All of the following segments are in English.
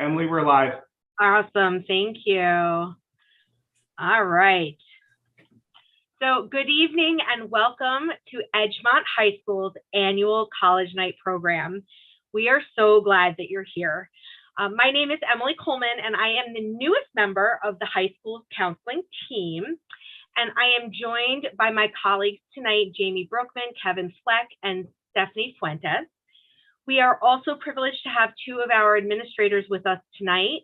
Emily, we're live. Awesome. Thank you. All right. So good evening and welcome to Edgemont High School's annual College Night program. We are so glad that you're here. My name is Emily Coleman, and I am the newest member of the high school's counseling team. And I am joined by my colleagues tonight, Jamie Brookman, Kevin Fleck, and Stephanie Fuentes. We are also privileged to have two of our administrators with us tonight,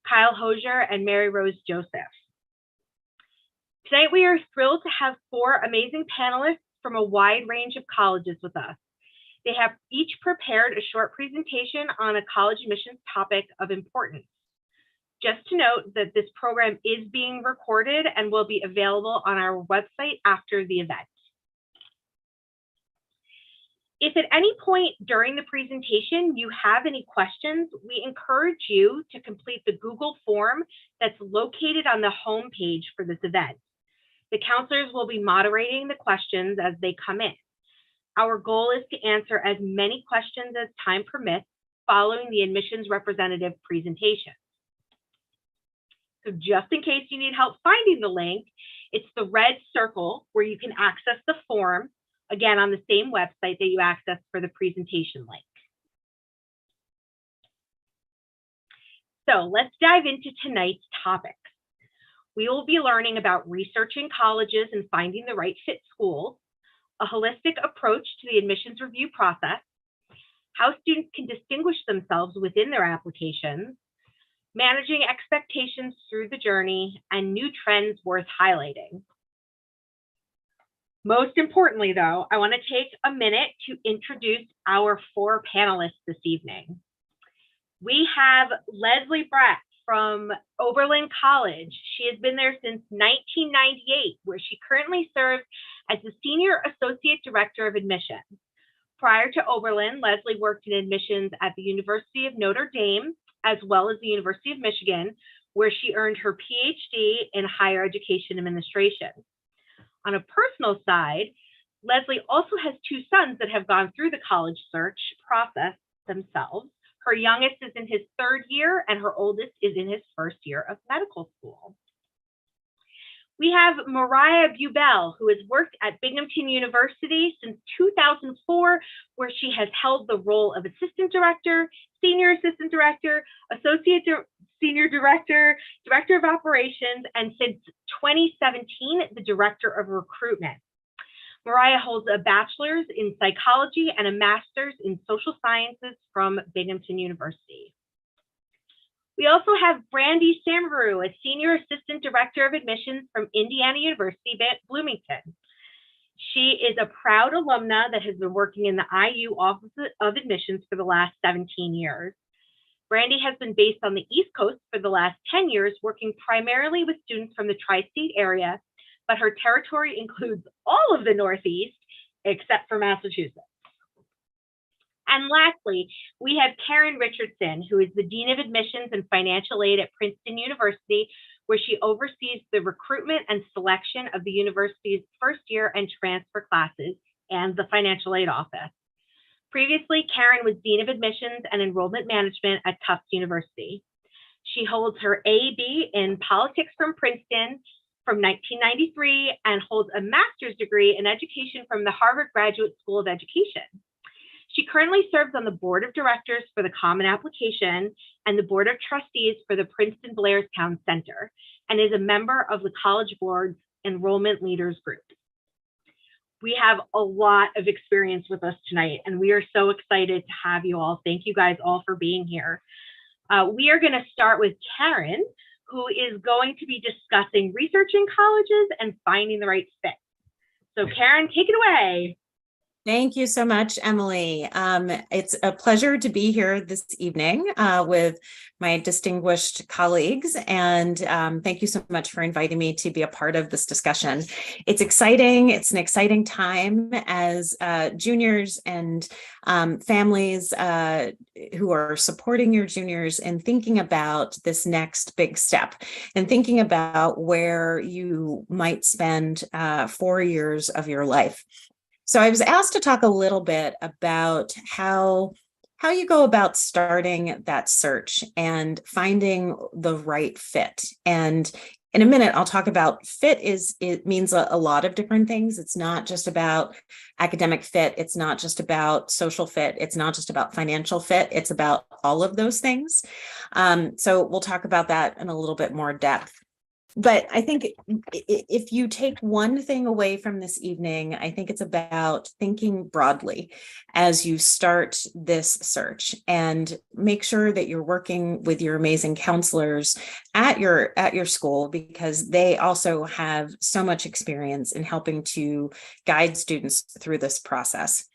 Kyle Hosier and Mary Rose Joseph. Tonight, we are thrilled to have four amazing panelists from a wide range of colleges with us. They have each prepared a short presentation on a college admissions topic of importance. Just to note that this program is being recorded and will be available on our website after the event. If at any point during the presentation you have any questions, we encourage you to complete the Google form that's located on the home page for this event. The counselors will be moderating the questions as they come in. Our goal is to answer as many questions as time permits following the admissions representative presentation. So just in case you need help finding the link, it's the red circle where you can access the form, again, on the same website that you accessed for the presentation link. So let's dive into tonight's topics. We will be learning about researching colleges and finding the right fit schools, a holistic approach to the admissions review process, how students can distinguish themselves within their applications, managing expectations through the journey, and new trends worth highlighting. Most importantly, though, I want to take a minute to introduce our four panelists this evening. We have Leslie Brett from Oberlin College. She has been there since 1998, where she currently serves as the Senior Associate Director of Admissions. Prior to Oberlin, Leslie worked in admissions at the University of Notre Dame, as well as the University of Michigan, where she earned her PhD in higher education administration. On a personal side, Leslie also has two sons that have gone through the college search process themselves. Her youngest is in his third year, and her oldest is in his first year of medical school. We have Mariah Bubel, who has worked at Binghamton University since 2004, where she has held the role of Assistant Director, Senior Assistant Director, Senior Director, Director of Operations, and since 2017, the Director of Recruitment. Mariah holds a bachelor's in psychology and a master's in social sciences from Binghamton University. We also have Brandy Samaru, a Senior Assistant Director of Admissions from Indiana University, Bloomington. She is a proud alumna that has been working in the IU Office of Admissions for the last 17 years. Brandy has been based on the East Coast for the last 10 years, working primarily with students from the tri-state area, but her territory includes all of the Northeast, except for Massachusetts. And lastly, we have Karen Richardson, who is the Dean of Admissions and Financial Aid at Princeton University, where she oversees the recruitment and selection of the university's first year and transfer classes and the Financial Aid Office. Previously, Karen was Dean of Admissions and Enrollment Management at Tufts University. She holds her A.B. in Politics from Princeton from 1993 and holds a master's degree in education from the Harvard Graduate School of Education. She currently serves on the Board of Directors for the Common Application and the Board of Trustees for the Princeton Blairstown Center, and is a member of the College Board's Enrollment Leaders Group. We have a lot of experience with us tonight, and we are so excited to have you all. Thank you guys all for being here. We are going to start with Karen, who is going to be discussing researching colleges and finding the right fit. So Karen, take it away. Thank you so much, Emily. It's a pleasure to be here this evening with my distinguished colleagues, and thank you so much for inviting me to be a part of this discussion. It's exciting. It's an exciting time as juniors and families who are supporting your juniors and thinking about this next big step and thinking about where you might spend 4 years of your life. So I was asked to talk a little bit about how how you go about starting that search and finding the right fit. And in a minute, I'll talk about fit it means a lot of different things. It's not just about academic fit. It's not just about social fit. It's not just about financial fit. It's about all of those things. So we'll talk about that in a little bit more depth. But I think if you take one thing away from this evening, I think it's about thinking broadly as you start this search, and make sure that you're working with your amazing counselors at your school, because they also have so much experience in helping to guide students through this process.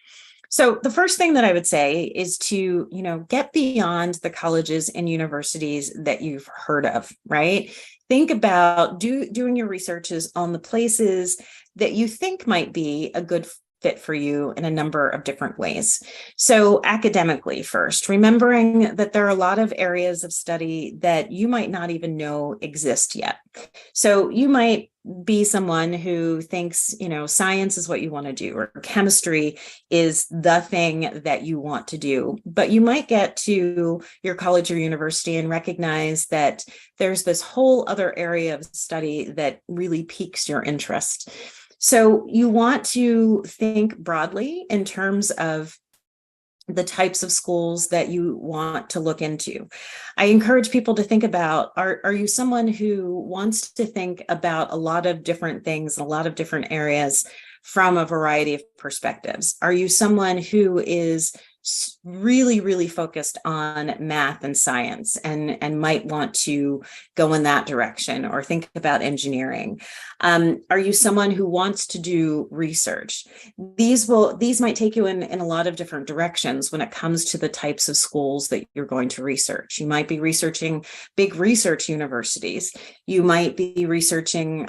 So the first thing that I would say is to, get beyond the colleges and universities that you've heard of, right? Think about doing your researches on the places that you think might be a good fit for you in a number of different ways. So academically first, remembering that there are a lot of areas of study that you might not even know exist yet. So you might be someone who thinks, science is what you want to do, or chemistry is the thing that you want to do. But you might get to your college or university and recognize that there's this whole other area of study that really piques your interest. So you want to think broadly in terms of the types of schools that you want to look into. I encourage people to think about, are you someone who wants to think about a lot of different things, a lot of different areas from a variety of perspectives? Are you someone who is really, really focused on math and science and might want to go in that direction, or think about engineering? Are you someone who wants to do research? These might take you in a lot of different directions when it comes to the types of schools that you're going to research. You might be researching big research universities. You might be researching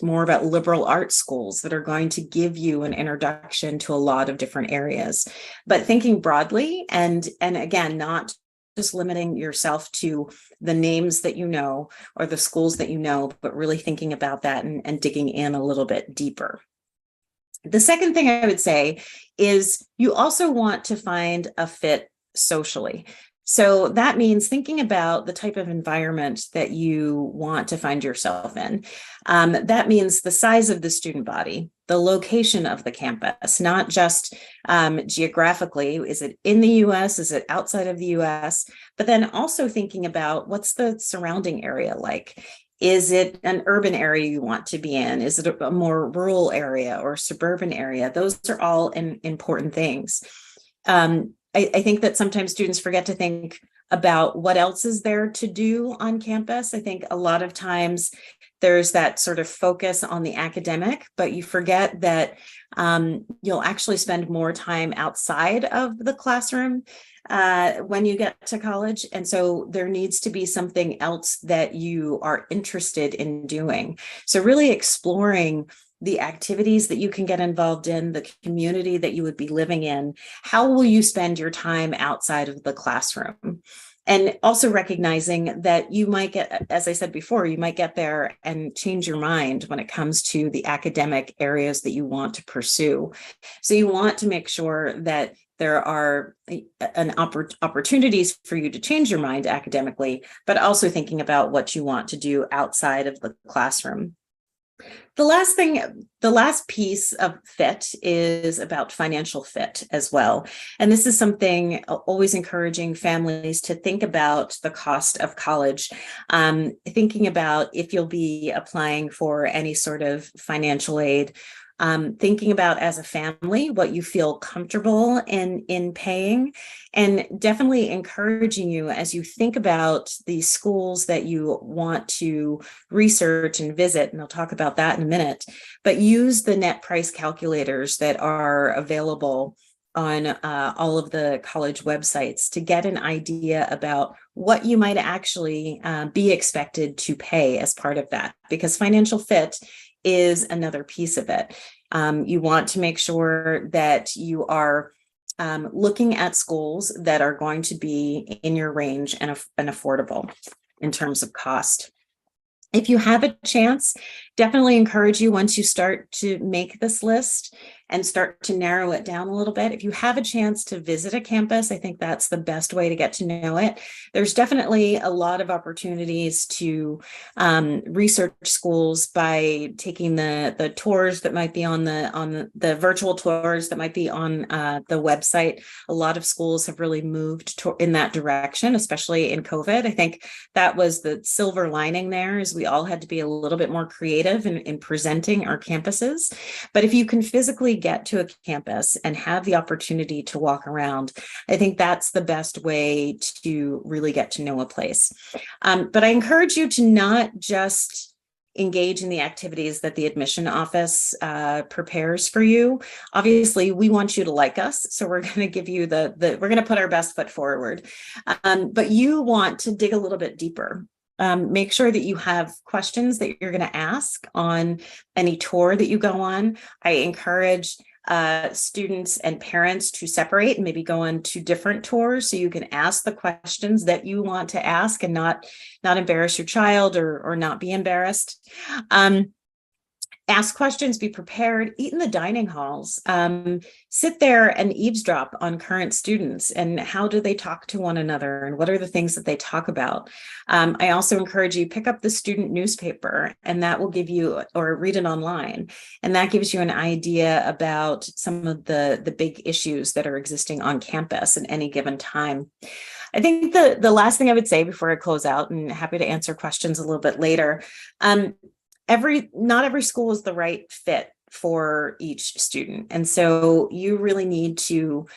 more about liberal arts schools that are going to give you an introduction to a lot of different areas. But thinking broadly, and again, not just limiting yourself to the names that you know or the schools that you know, but really thinking about that and digging in a little bit deeper. The second thing I would say is you also want to find a fit socially. So that means thinking about the type of environment that you want to find yourself in. That means the size of the student body, the location of the campus, not just geographically, is it in the US, is it outside of the US, but then also thinking about what's the surrounding area like. Is it an urban area you want to be in? Is it a more rural area or suburban area? Those are all important things. I think that sometimes students forget to think about what else is there to do on campus. I think a lot of times there's that sort of focus on the academic, but you forget that you'll actually spend more time outside of the classroom when you get to college. And so there needs to be something else that you are interested in doing. So really exploring the activities that you can get involved in, the community that you would be living in. How will you spend your time outside of the classroom? And also recognizing that you might get, as I said before, you might get there and change your mind when it comes to the academic areas that you want to pursue. So you want to make sure that there are opportunities for you to change your mind academically, but also thinking about what you want to do outside of the classroom. The last piece of fit is about financial fit as well. And this is something always encouraging families to think about the cost of college, thinking about if you'll be applying for any sort of financial aid. Thinking about as a family what you feel comfortable in paying, and definitely encouraging you as you think about the schools that you want to research and visit, and I'll talk about that in a minute, but use the net price calculators that are available on all of the college websites to get an idea about what you might actually be expected to pay as part of that, because financial fit is another piece of it. You want to make sure that you are looking at schools that are going to be in your range and affordable in terms of cost. If you have a chance definitely encourage you, once you start to make this list and start to narrow it down a little bit, if you have a chance to visit a campus, I think that's the best way to get to know it. There's definitely a lot of opportunities to research schools by taking the tours that might be on the virtual tours that might be on the website. A lot of schools have really moved in that direction, especially in COVID. I think that was the silver lining there, is we all had to be a little bit more creative in presenting our campuses. But if you can physically get to a campus and have the opportunity to walk around, I think that's the best way to really get to know a place. But I encourage you to not just engage in the activities that the admission office prepares for you. Obviously, we want you to like us, so we're going to give you we're going to put our best foot forward. But you want to dig a little bit deeper. Make sure that you have questions that you're going to ask on any tour that you go on. I encourage students and parents to separate and maybe go on 2 different tours, so you can ask the questions that you want to ask and not embarrass your child or not be embarrassed. Ask questions, be prepared, eat in the dining halls, sit there and eavesdrop on current students and how do they talk to one another and what are the things that they talk about. I also encourage you, pick up the student newspaper, and that will give you, or read it online, and that gives you an idea about some of the big issues that are existing on campus at any given time. I think the last thing I would say before I close out, and happy to answer questions a little bit later, not every school is the right fit for each student. And so you really need to,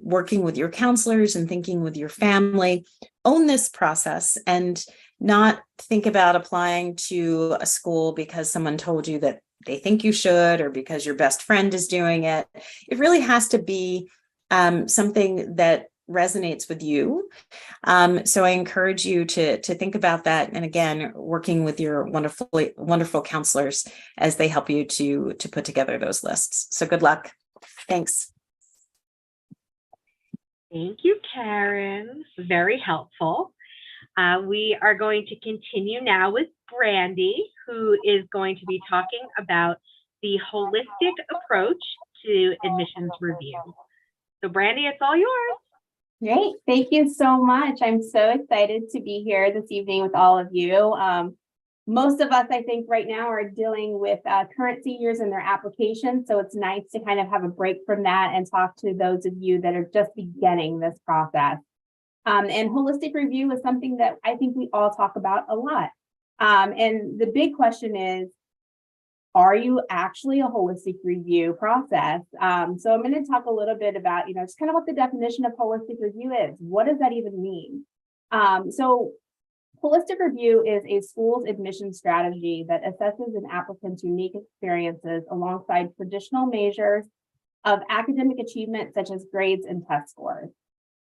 working with your counselors and thinking with your family, own this process and not think about applying to a school because someone told you that they think you should, or because your best friend is doing it. It really has to be something that resonates with you. So I encourage you to think about that. And again, working with your wonderful counselors as they help you to put together those lists. So good luck. Thanks. Thank you, Karen. Very helpful. We are going to continue now with Brandy, who is going to be talking about the holistic approach to admissions review. So Brandy, it's all yours. Great. Thank you so much. I'm so excited to be here this evening with all of you. Most of us, I think, right now are dealing with current seniors and their applications. So it's nice to kind of have a break from that and talk to those of you that are just beginning this process. And holistic review is something that I think we all talk about a lot. And the big question is, are you actually a holistic review process? So I'm going to talk a little bit about, just kind of what the definition of holistic review is. What does that even mean? So holistic review is a school's admission strategy that assesses an applicant's unique experiences alongside traditional measures of academic achievement, such as grades and test scores.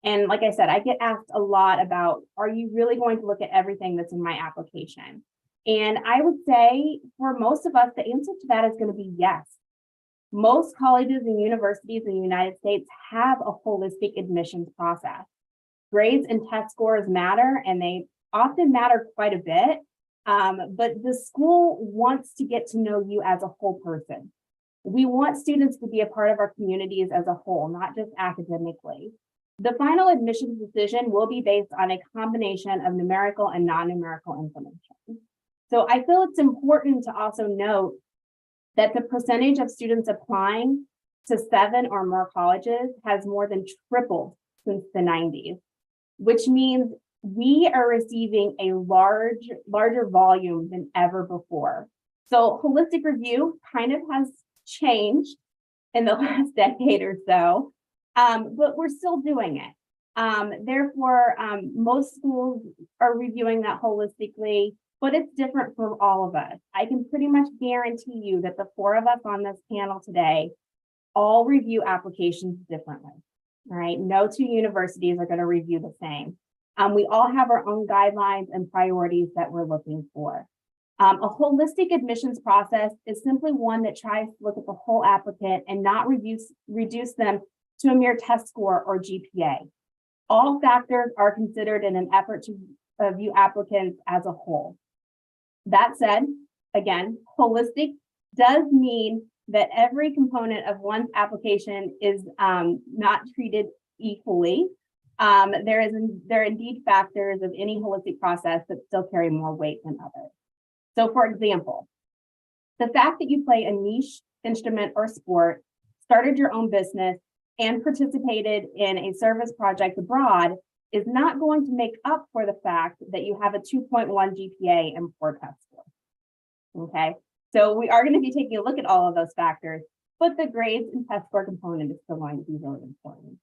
And like I said, I get asked a lot about, are you really going to look at everything that's in my application? And I would say for most of us, the answer to that is going to be yes. Most colleges and universities in the United States have a holistic admissions process. Grades and test scores matter, and they often matter quite a bit, but the school wants to get to know you as a whole person. We want students to be a part of our communities as a whole, not just academically. The final admissions decision will be based on a combination of numerical and non-numerical information. So I feel it's important to also note that the percentage of students applying to 7 or more colleges has more than tripled since the 90s, which means we are receiving a larger volume than ever before. So holistic review kind of has changed in the last decade or so, but we're still doing it. Therefore, most schools are reviewing that holistically, but it's different for all of us. I can pretty much guarantee you that the 4 of us on this panel today all review applications differently, right? No 2 universities are going to review the same. We all have our own guidelines and priorities that we're looking for. A holistic admissions process is simply one that tries to look at the whole applicant and not reduce them to a mere test score or GPA. All factors are considered in an effort to view applicants as a whole. That said, again, holistic does mean that every component of one's application is not treated equally. There are indeed factors of any holistic process that still carry more weight than others. So for example, the fact that you play a niche instrument or sport, started your own business, and participated in a service project abroad is not going to make up for the fact that you have a 2.1 GPA and poor test score. Okay, so we are going to be taking a look at all of those factors, but the grades and test score component is still going to be really important.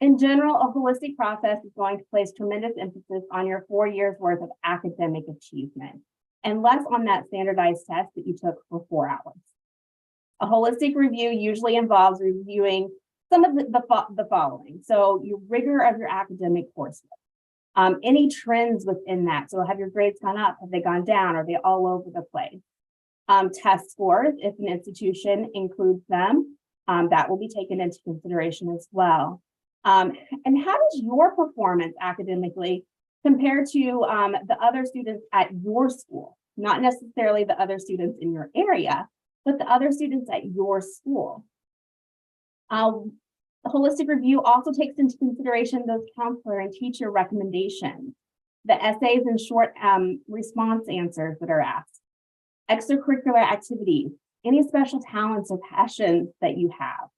In general, a holistic process is going to place tremendous emphasis on your 4 years worth of academic achievement and less on that standardized test that you took for 4 hours. A holistic review usually involves reviewing some of the following. So your rigor of your academic coursework, any trends within that. So have your grades gone up? Have they gone down? Are they all over the place? Test scores, if an institution includes them, that will be taken into consideration as well. And how does your performance academically compare to the other students at your school? Not necessarily the other students in your area, but the other students at your school. The holistic review also takes into consideration those counselor and teacher recommendations, the essays and short response answers that are asked, extracurricular activities, any special talents or passions that you have,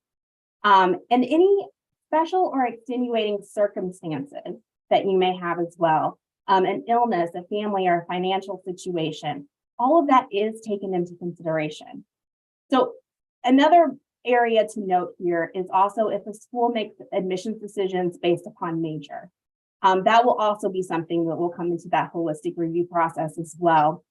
and any special or extenuating circumstances that you may have as well, an illness, a family or a financial situation. All of that is taken into consideration. So another area to note here is also if a school makes admissions decisions based upon major. That will also be something that will come into that holistic review process as well.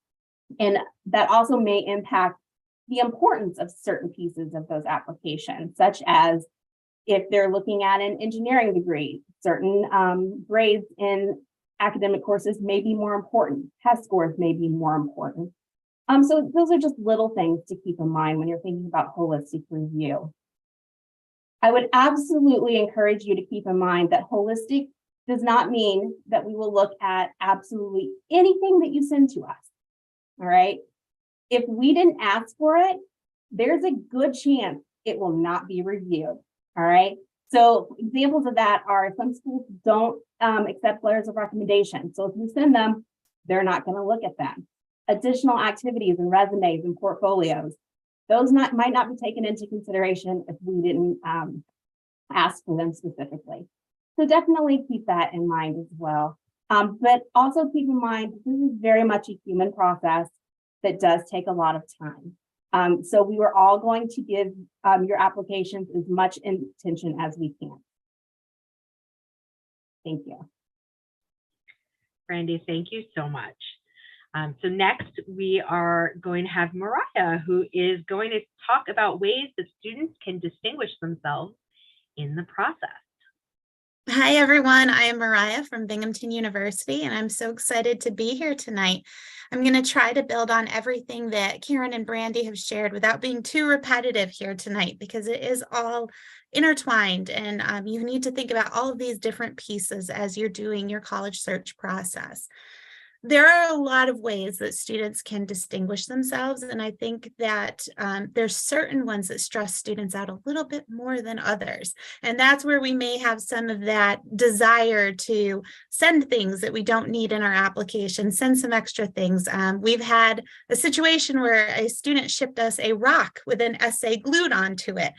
And that also may impact the importance of certain pieces of those applications, such as if they're looking at an engineering degree, certain grades in academic courses may be more important, test scores may be more important. So those are just little things to keep in mind when you're thinking about holistic review. I would absolutely encourage you to keep in mind that holistic does not mean that we will look at absolutely anything that you send to us, all right? If we didn't ask for it, there's a good chance it will not be reviewed, all right? So examples of that are some schools don't accept letters of recommendation. So if you send them, they're not going to look at them. Additional activities and resumes and portfolios, those might not be taken into consideration if we didn't ask for them specifically. So definitely keep that in mind as well. But also keep in mind, this is very much a human process that does take a lot of time. So we were all going to give your applications as much attention as we can. Thank you. Brandy, thank you so much. So next, we are going to have Mariah, who is going to talk about ways that students can distinguish themselves in the process. Hi, everyone. I am Mariah from Binghamton University, and I'm so excited to be here tonight. I'm going to try to build on everything that Karen and Brandy have shared without being too repetitive here tonight, because it is all intertwined, and you need to think about all of these different pieces as you're doing your college search process. There are a lot of ways that students can distinguish themselves, and I think that there's certain ones that stress students out a little bit more than others, and that's where we may have some of that desire to send things that we don't need in our application, send some extra things. We've had a situation where a student shipped us a rock with an essay glued onto it.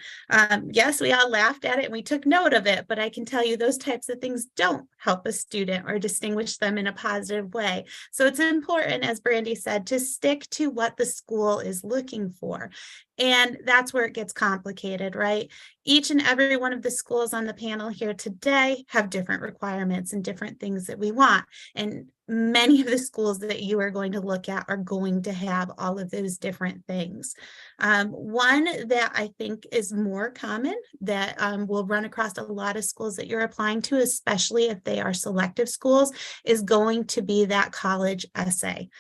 Yes, we all laughed at it and we took note of it, but I can tell you those types of things don't help a student or distinguish them in a positive way. So it's important, as Brandy said, to stick to what the school is looking for. And that's where it gets complicated, right? Each and every one of the schools on the panel here today have different requirements and different things that we want. And many of the schools that you are going to look at are going to have all of those different things. One that I think is more common that will run across a lot of schools that you're applying to, especially if they are selective schools, is going to be that college essay.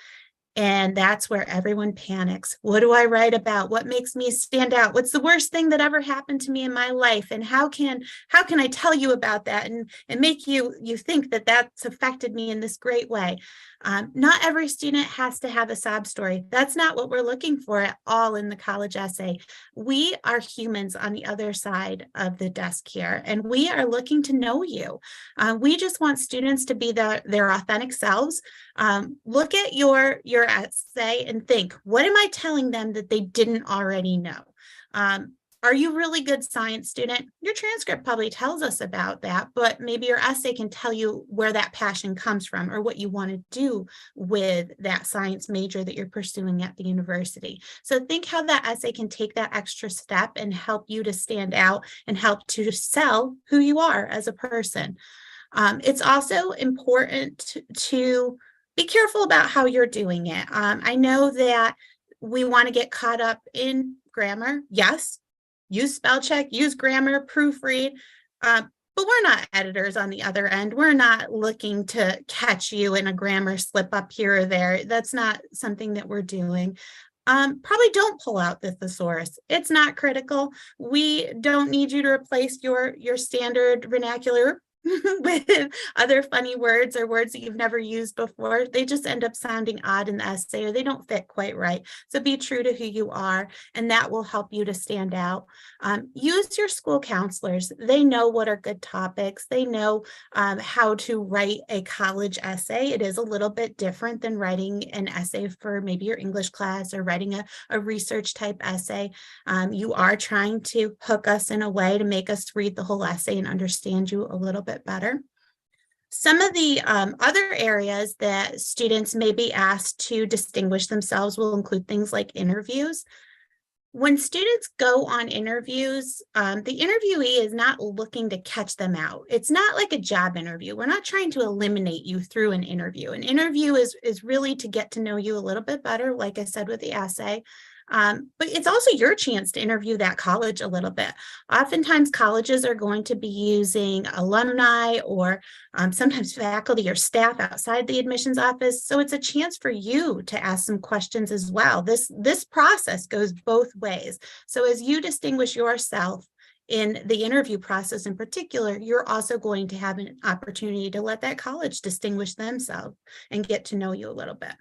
And that's where everyone panics. What do I write about? What makes me stand out? What's the worst thing that ever happened to me in my life? And how can I tell you about that and make you think that that's affected me in this great way? Not every student has to have a sob story. That's not what we're looking for at all in the college essay. We are humans on the other side of the desk here, and we are looking to know you. We just want students to be their authentic selves. Look at your essay and think, what am I telling them that they didn't already know? Are you a really good science student? Your transcript probably tells us about that, but maybe your essay can tell you where that passion comes from or what you want to do with that science major that you're pursuing at the university. So think how that essay can take that extra step and help you to stand out and help to sell who you are as a person. It's also important to be careful about how you're doing it. I know that we want to get caught up in grammar. Yes, use spell check, use grammar, proofread, but we're not editors on the other end. We're not looking to catch you in a grammar slip up here or there. That's not something that we're doing. Probably don't pull out the thesaurus. It's not critical. We don't need you to replace your standard vernacular with other funny words or words that you've never used before. They just end up sounding odd in the essay, or they don't fit quite right. So be true to who you are, and that will help you to stand out. Use your school counselors. They know what are good topics. They know how to write a college essay. It is a little bit different than writing an essay for maybe your English class or writing a research type essay. You are trying to hook us in a way to make us read the whole essay and understand you a little bit better. Some of the other areas that students may be asked to distinguish themselves will include things like interviews. When students go on interviews, the interviewee is not looking to catch them out. It's not like a job interview. We're not trying to eliminate you through an interview. An interview is really to get to know you a little bit better, like I said with the essay. But it's also your chance to interview that college a little bit. Oftentimes colleges are going to be using alumni or sometimes faculty or staff outside the admissions office. So it's a chance for you to ask some questions as well. This process goes both ways. So as you distinguish yourself in the interview process in particular, you're also going to have an opportunity to let that college distinguish themselves and get to know you a little bit.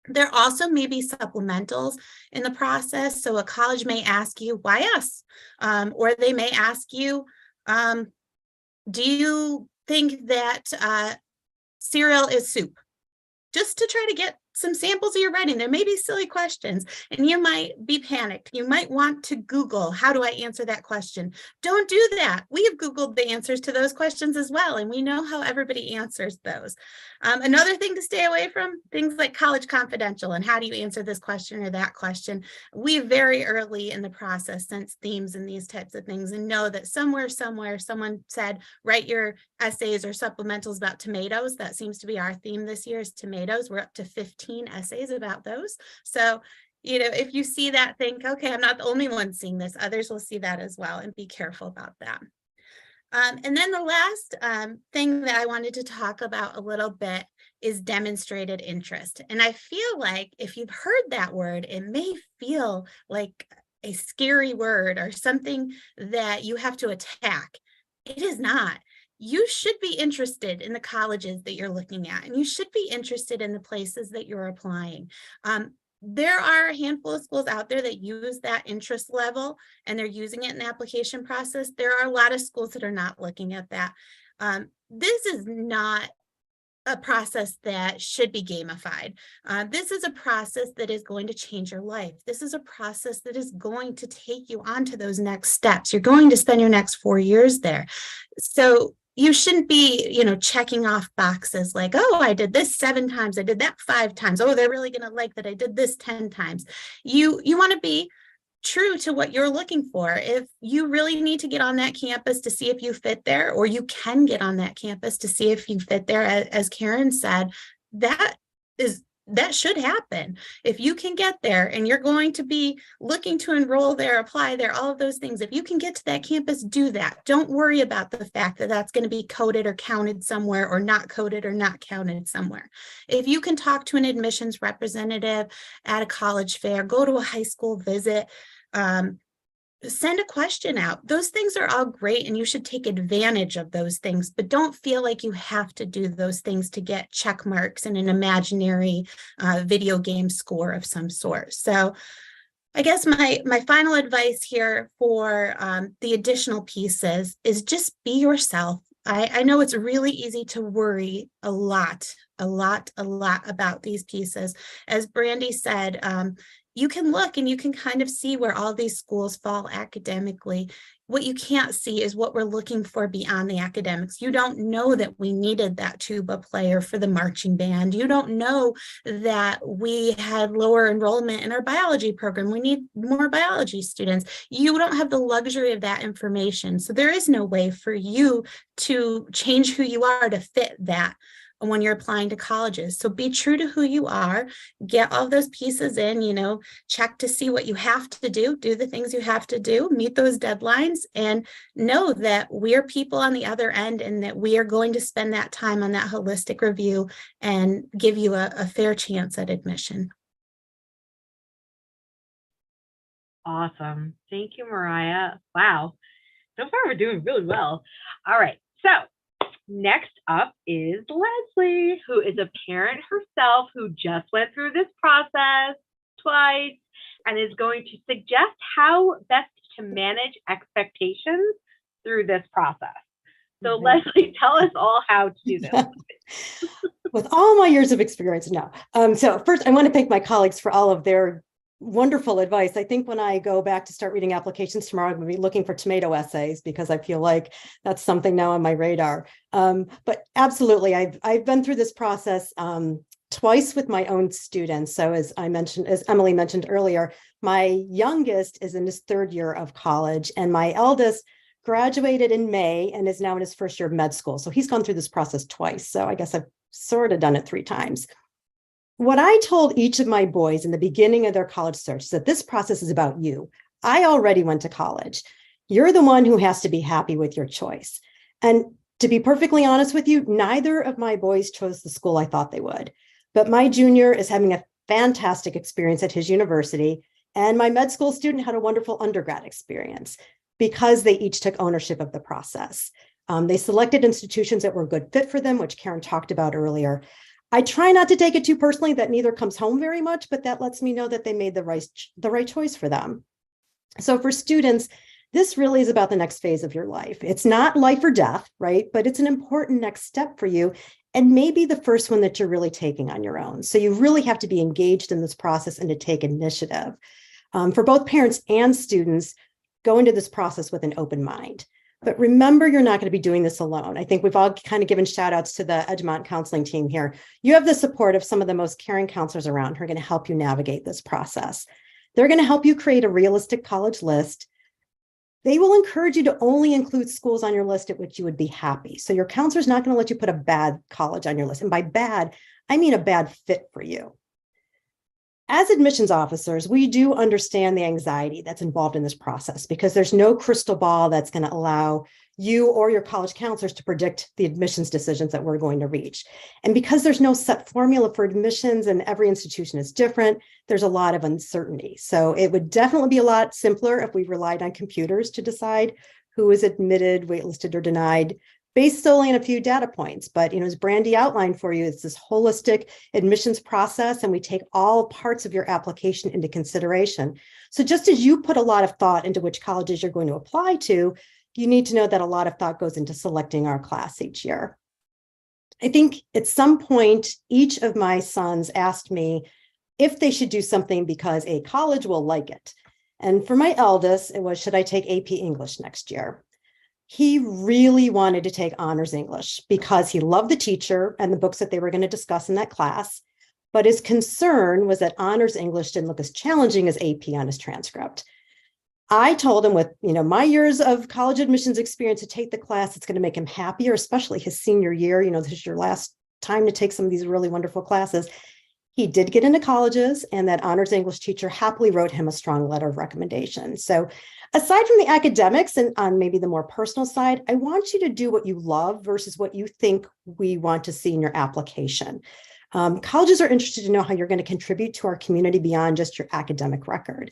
There also may be supplementals in the process. So a college may ask you, why us? Or they may ask you, do you think that cereal is soup? Just to try to get some samples of your writing. There may be silly questions and you might be panicked. You might want to Google, how do I answer that question? Don't do that. We have Googled the answers to those questions as well, and we know how everybody answers those. Another thing to stay away from, things like college confidential and how do you answer this question or that question. We very early in the process sense themes and these types of things and know that somewhere someone said, write your essays or supplementals about tomatoes. That seems to be our theme this year is tomatoes. We're up to 15 essays about those. So, you know, if you see that, think, okay, I'm not the only one seeing this. Others will see that as well, and be careful about that. And then the last thing that I wanted to talk about a little bit is demonstrated interest. And I feel like if you've heard that word, it may feel like a scary word or something that you have to attack. It is not. You should be interested in the colleges that you're looking at, and you should be interested in the places that you're applying. There are a handful of schools out there that use that interest level and they're using it in the application process. There are a lot of schools that are not looking at that. This is not a process that should be gamified. This is a process that is going to change your life. This is a process that is going to take you on to those next steps. You're going to spend your next 4 years there. So you shouldn't be, you know, checking off boxes like, oh, I did this 7 times. I did that 5 times. Oh, they're really going to like that I did this 10 times. You want to be true to what you're looking for. If you really need to get on that campus to see if you fit there, or you can get on that campus to see if you fit there, as Karen said, that should happen. If you can get there and you're going to be looking to enroll there, apply there, all of those things, if you can get to that campus, do that. Don't worry about the fact that that's going to be coded or counted somewhere or not coded or not counted somewhere. If you can talk to an admissions representative at a college fair, go to a high school visit, send a question out. Those things are all great and you should take advantage of those things, but don't feel like you have to do those things to get check marks in an imaginary video game score of some sort. So I guess my final advice here for the additional pieces is just be yourself. I know it's really easy to worry a lot about these pieces. As Brandy said, you can look and you can kind of see where all these schools fall academically. What you can't see is what we're looking for beyond the academics. You don't know that we needed that tuba player for the marching band. You don't know that we had lower enrollment in our biology program. We need more biology students. You don't have the luxury of that information. So there is no way for you to change who you are to fit that when you're applying to colleges. So be true to who you are, get all those pieces in, check to see what you have to do the things you have to do, meet those deadlines, and know that we're people on the other end and that we are going to spend that time on that holistic review and give you a fair chance at admission. Awesome. Thank you, Mariah. Wow. So far, we're doing really well. All right. So next up is Leslie, who is a parent herself who just went through this process twice and is going to suggest how best to manage expectations through this process. So Leslie, tell us all how to do this. With all my years of experience, no. So first, I want to thank my colleagues for all of their wonderful advice. I think when I go back to start reading applications tomorrow, I'm going to be looking for tomato essays because I feel like that's something now on my radar. But absolutely, I've been through this process twice with my own students. So as Emily mentioned earlier, my youngest is in his third year of college, and my eldest graduated in May and is now in his first year of med school. So he's gone through this process twice. So I guess I've sort of done it 3 times. What I told each of my boys in the beginning of their college search is that this process is about you. I already went to college. You're the one who has to be happy with your choice. And to be perfectly honest with you, neither of my boys chose the school I thought they would. But my junior is having a fantastic experience at his university, and my med school student had a wonderful undergrad experience because they each took ownership of the process. They selected institutions that were a good fit for them, which Karen talked about earlier. I try not to take it too personally that neither comes home very much, but that lets me know that they made the right choice for them. So for students, this really is about the next phase of your life. It's not life or death, right? But it's an important next step for you, and maybe the first one that you're really taking on your own. So you really have to be engaged in this process and to take initiative. For both parents and students, go into this process with an open mind. But remember, you're not going to be doing this alone. I think we've all kind of given shout outs to the Edgemont counseling team here. You have the support of some of the most caring counselors around who are going to help you navigate this process. They're going to help you create a realistic college list. They will encourage you to only include schools on your list at which you would be happy. So your counselor is not going to let you put a bad college on your list. And by bad, I mean a bad fit for you. As admissions officers, we do understand the anxiety that's involved in this process because there's no crystal ball that's going to allow you or your college counselors to predict the admissions decisions that we're going to reach. And because there's no set formula for admissions and every institution is different, there's a lot of uncertainty. So it would definitely be a lot simpler if we relied on computers to decide who is admitted, waitlisted, or denied, based solely on a few data points. But as Brandy outlined for you, it's this holistic admissions process, and we take all parts of your application into consideration. So just as you put a lot of thought into which colleges you're going to apply to, you need to know that a lot of thought goes into selecting our class each year. I think at some point, each of my sons asked me if they should do something because a college will like it. And for my eldest, it was, should I take AP English next year? He really wanted to take honors English because he loved the teacher and the books that they were going to discuss in that class. But his concern was that honors English didn't look as challenging as AP on his transcript. I told him with my years of college admissions experience to take the class, it's going to make him happier, especially his senior year. This is your last time to take some of these really wonderful classes. He did get into colleges, and that honors English teacher happily wrote him a strong letter of recommendation. So aside from the academics and on maybe the more personal side, I want you to do what you love versus what you think we want to see in your application. Colleges are interested to know how you're going to contribute to our community beyond just your academic record.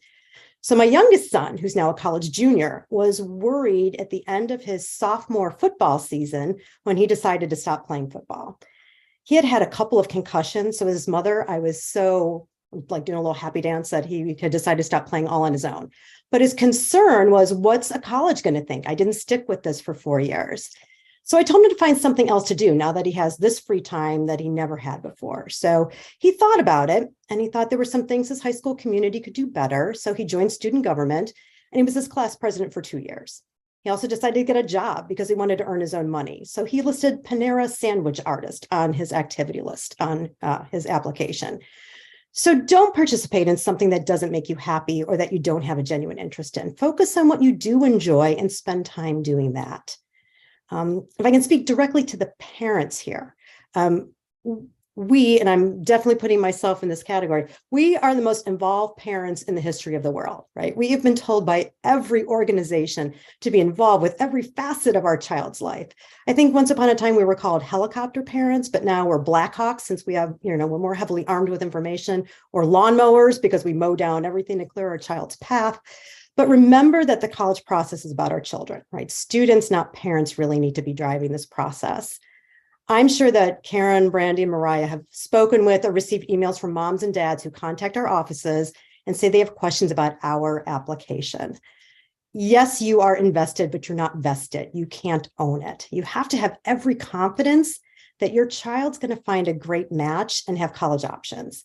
So my youngest son, who's now a college junior, was worried at the end of his sophomore football season when he decided to stop playing football. He had had a couple of concussions. So his mother, I was so like doing a little happy dance that he had decided to stop playing all on his own. But his concern was, what's a college going to think? I didn't stick with this for 4 years. So I told him to find something else to do now that he has this free time that he never had before. So he thought about it, and he thought there were some things his high school community could do better. So he joined student government, and he was this class president for 2 years. He also decided to get a job because he wanted to earn his own money. So he listed Panera sandwich artist on his activity list on his application. So don't participate in something that doesn't make you happy or that you don't have a genuine interest in. Focus on what you do enjoy and spend time doing that. If I can speak directly to the parents here, and I'm definitely putting myself in this category, we are the most involved parents in the history of the world, right? We have been told by every organization to be involved with every facet of our child's life. I think once upon a time we were called helicopter parents, but now we're Blackhawks since we have, we're more heavily armed with information, or lawnmowers because we mow down everything to clear our child's path. But remember that the college process is about our children, right? Students, not parents, really need to be driving this process. I'm sure that Karen, Brandy, and Mariah have spoken with or received emails from moms and dads who contact our offices and say they have questions about our application. Yes, you are invested, but you're not vested. You can't own it. You have to have every confidence that your child's going to find a great match and have college options.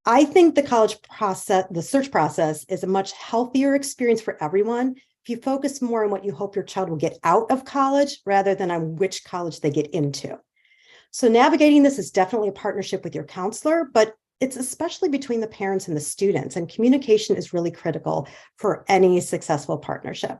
I think the college process, the search process, is a much healthier experience for everyone if you focus more on what you hope your child will get out of college rather than on which college they get into. So navigating this is definitely a partnership with your counselor, but it's especially between the parents and the students, and communication is really critical for any successful partnership.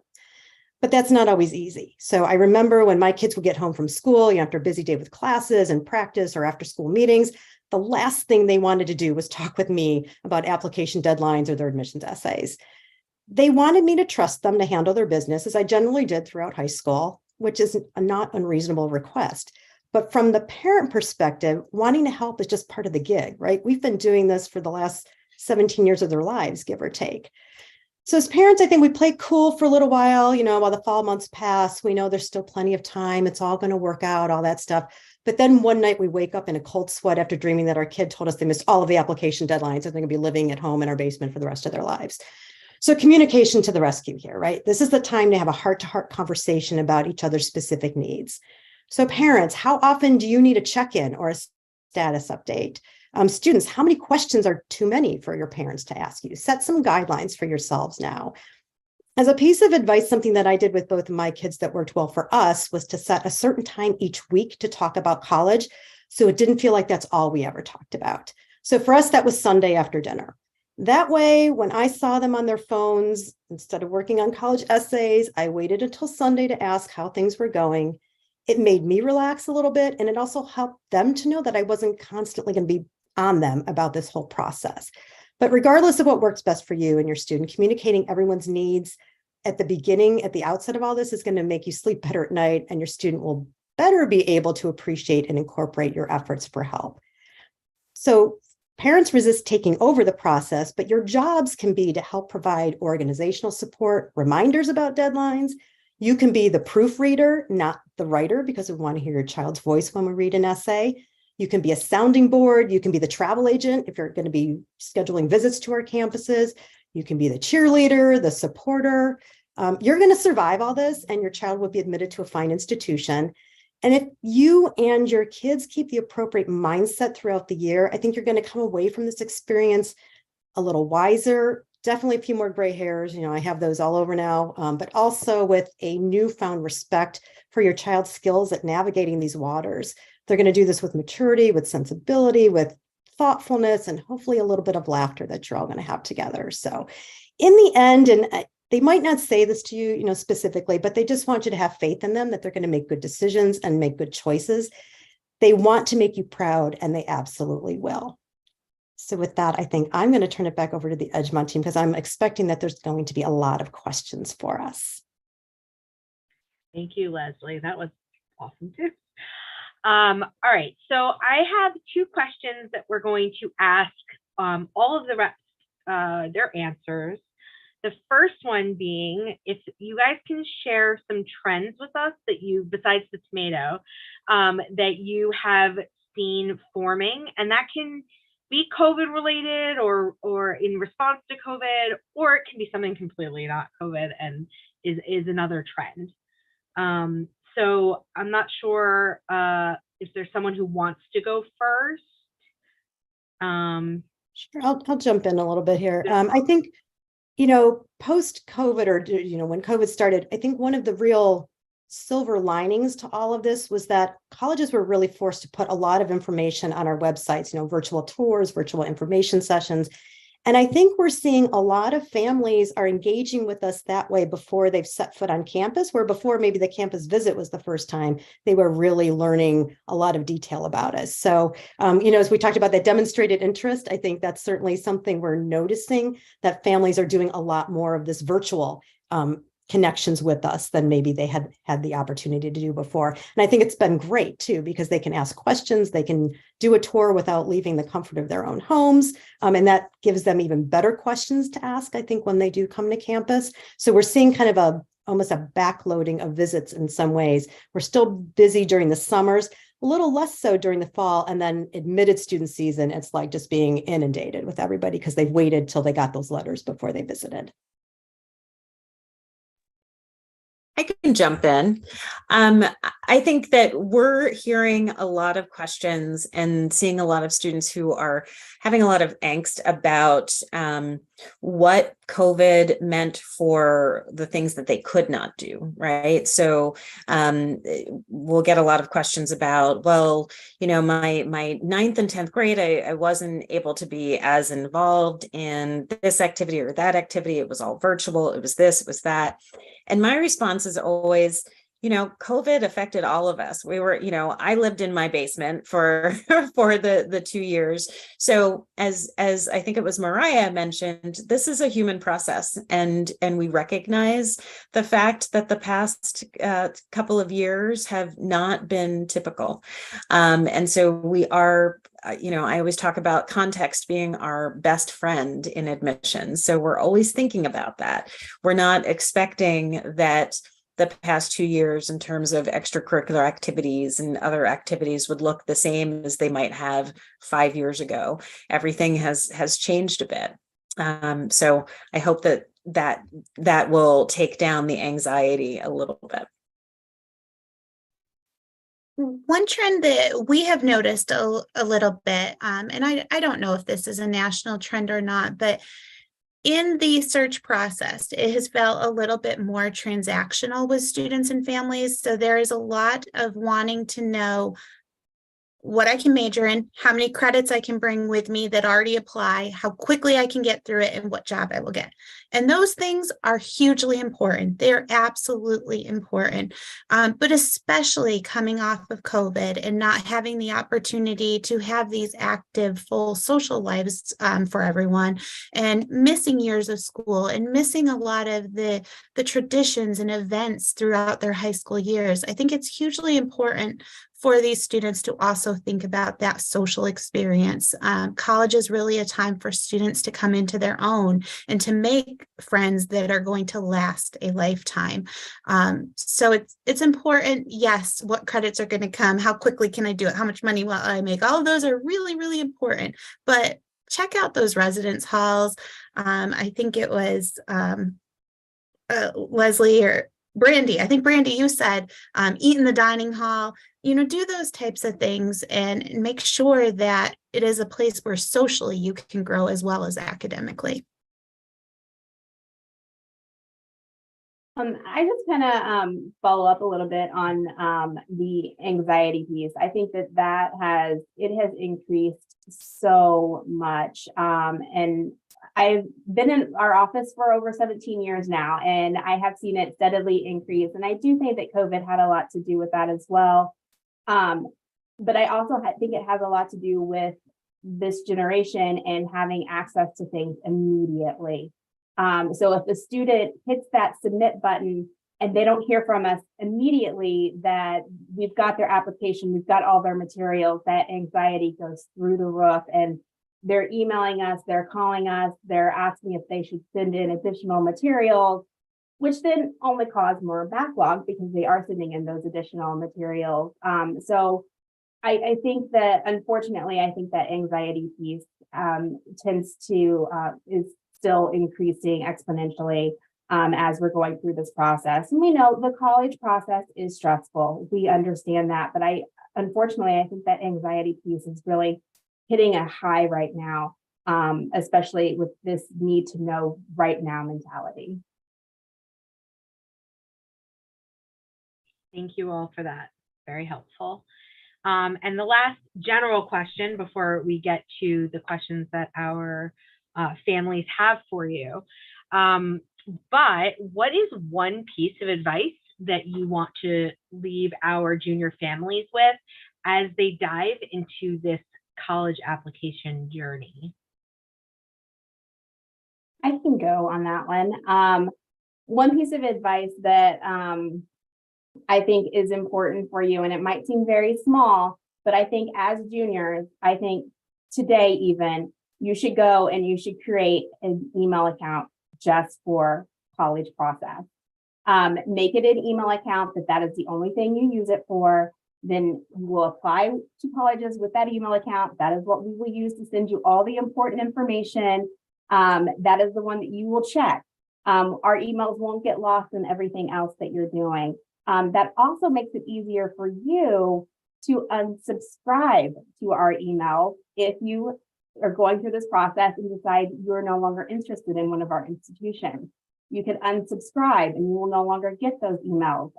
But that's not always easy. So I remember when my kids would get home from school, after a busy day with classes and practice or after school meetings, the last thing they wanted to do was talk with me about application deadlines or their admissions essays. They wanted me to trust them to handle their business, as I generally did throughout high school, which is a not unreasonable request. But from the parent perspective, wanting to help is just part of the gig, right? We've been doing this for the last 17 years of their lives, give or take. So as parents, I think we play cool for a little while, while the fall months pass. We know there's still plenty of time. It's all going to work out, all that stuff. But then one night we wake up in a cold sweat after dreaming that our kid told us they missed all of the application deadlines and they're going to be living at home in our basement for the rest of their lives. So communication to the rescue here, right? This is the time to have a heart-to-heart conversation about each other's specific needs. So parents, how often do you need a check-in or a status update? Students, how many questions are too many for your parents to ask you? Set some guidelines for yourselves now. As a piece of advice, something that I did with both of my kids that worked well for us was to set a certain time each week to talk about college, so it didn't feel like that's all we ever talked about. So for us, that was Sunday after dinner. That way, when I saw them on their phones, instead of working on college essays, I waited until Sunday to ask how things were going. It made me relax a little bit, and it also helped them to know that I wasn't constantly going to be on them about this whole process. But regardless of what works best for you and your student, communicating everyone's needs at the beginning, at the outset of all this, is going to make you sleep better at night, and your student will better be able to appreciate and incorporate your efforts for help. So parents resist taking over the process, but your jobs can be to help provide organizational support, reminders about deadlines. You can be the proofreader, not the writer, because we want to hear your child's voice when we read an essay. You can be a sounding board. You can be the travel agent if you're going to be scheduling visits to our campuses. You can be the cheerleader, the supporter. You're going to survive all this, and your child will be admitted to a fine institution. And if you and your kids keep the appropriate mindset throughout the year, I think you're going to come away from this experience a little wiser, definitely a few more gray hairs. I have those all over now, but also with a newfound respect for your child's skills at navigating these waters. They're going to do this with maturity, with sensibility, with thoughtfulness, and hopefully a little bit of laughter that you're all going to have together. So in the end, and they might not say this to you, specifically, but they just want you to have faith in them that they're going to make good decisions and make good choices. They want to make you proud, and they absolutely will. So with that, I think I'm going to turn it back over to the Edgemont team, because I'm expecting that there's going to be a lot of questions for us. Thank you, Leslie. That was awesome too. All right, so I have two questions that we're going to ask all of the reps their answers. The first one being, if you guys can share some trends with us that you, besides the tomato, that you have seen forming, and that can be COVID related or in response to COVID, or it can be something completely not COVID and is another trend. So I'm not sure if there's someone who wants to go first. Sure, I'll jump in a little bit here. I think, post-COVID, or, when COVID started, I think one of the real silver linings to all of this was that colleges were really forced to put a lot of information on our websites, virtual tours, virtual information sessions. And I think we're seeing a lot of families are engaging with us that way before they've set foot on campus, where before maybe the campus visit was the first time they were really learning a lot of detail about us. So, as we talked about that demonstrated interest, I think that's certainly something we're noticing, that families are doing a lot more of this virtual connections with us than maybe they had the opportunity to do before. And I think it's been great too, because they can ask questions, they can do a tour without leaving the comfort of their own homes. And that gives them even better questions to ask, I think, when they do come to campus. So we're seeing kind of almost a backloading of visits in some ways. We're still busy during the summers, a little less so during the fall, and then admitted student season, it's like just being inundated with everybody because they've waited till they got those letters before they visited. I can jump in. I think that we're hearing a lot of questions and seeing a lot of students who are having a lot of angst about what COVID meant for the things that they could not do, right? So we'll get a lot of questions about, well, my 9th and 10th grade, I wasn't able to be as involved in this activity or that activity. It was all virtual. It was this, it was that. And my response is always, COVID affected all of us. We were, I lived in my basement for the 2 years. So as I think it was Mariah mentioned, this is a human process, and we recognize the fact that the past couple of years have not been typical. And so we are, I always talk about context being our best friend in admissions. So we're always thinking about that. We're not expecting that the past 2 years in terms of extracurricular activities and other activities would look the same as they might have 5 years ago. Everything has changed a bit. So I hope that will take down the anxiety a little bit. One trend that we have noticed a little bit, and I don't know if this is a national trend or not, but in the search process, it has felt a little bit more transactional with students and families. So there is a lot of wanting to know what I can major in, how many credits I can bring with me that already apply, how quickly I can get through it, and what job I will get. And those things are hugely important. They're absolutely important, but especially coming off of COVID and not having the opportunity to have these active, full social lives for everyone, and missing years of school and missing a lot of the traditions and events throughout their high school years. I think it's hugely important for these students to also think about that social experience. College is really a time for students to come into their own and to make friends that are going to last a lifetime. So it's important. Yes, what credits are going to come? How quickly can I do it? How much money will I make? All of those are really, really important. But check out those residence halls. I think it was Leslie or Brandy. I think Brandy, you said eat in the dining hall. Do those types of things and make sure that it is a place where socially you can grow as well as academically. I just kind of follow up a little bit on the anxiety piece. I think that has increased so much. And I've been in our office for over 17 years now, and I have seen it steadily increase. And I do think that COVID had a lot to do with that as well. But I also think it has a lot to do with this generation and having access to things immediately. So if the student hits that submit button and they don't hear from us immediately that we've got their application, we've got all their materials, that anxiety goes through the roof. And they're emailing us, they're calling us, they're asking if they should send in additional materials, which then only cause more backlog because they are sending in those additional materials. So I think that, unfortunately, I think that anxiety piece tends to is still increasing exponentially as we're going through this process. And we know the college process is stressful. We understand that, but unfortunately, I think that anxiety piece is really hitting a high right now, especially with this need to know right now mentality. Thank you all for that. Very helpful. And the last general question before we get to the questions that our families have for you. But what is one piece of advice that you want to leave our junior families with as they dive into this college application journey? I can go on that one. One piece of advice that I think is important for you, and it might seem very small, but I think as juniors, I think today even, you should go and you should create an email account just for college process. Make it an email account that is the only thing you use it for. Then you will apply to colleges with that email account. That is what we will use to send you all the important information. That is the one that you will check. Our emails won't get lost in everything else that you're doing. That also makes it easier for you to unsubscribe to our email if you are going through this process and decide you're no longer interested in one of our institutions. You can unsubscribe and you will no longer get those emails.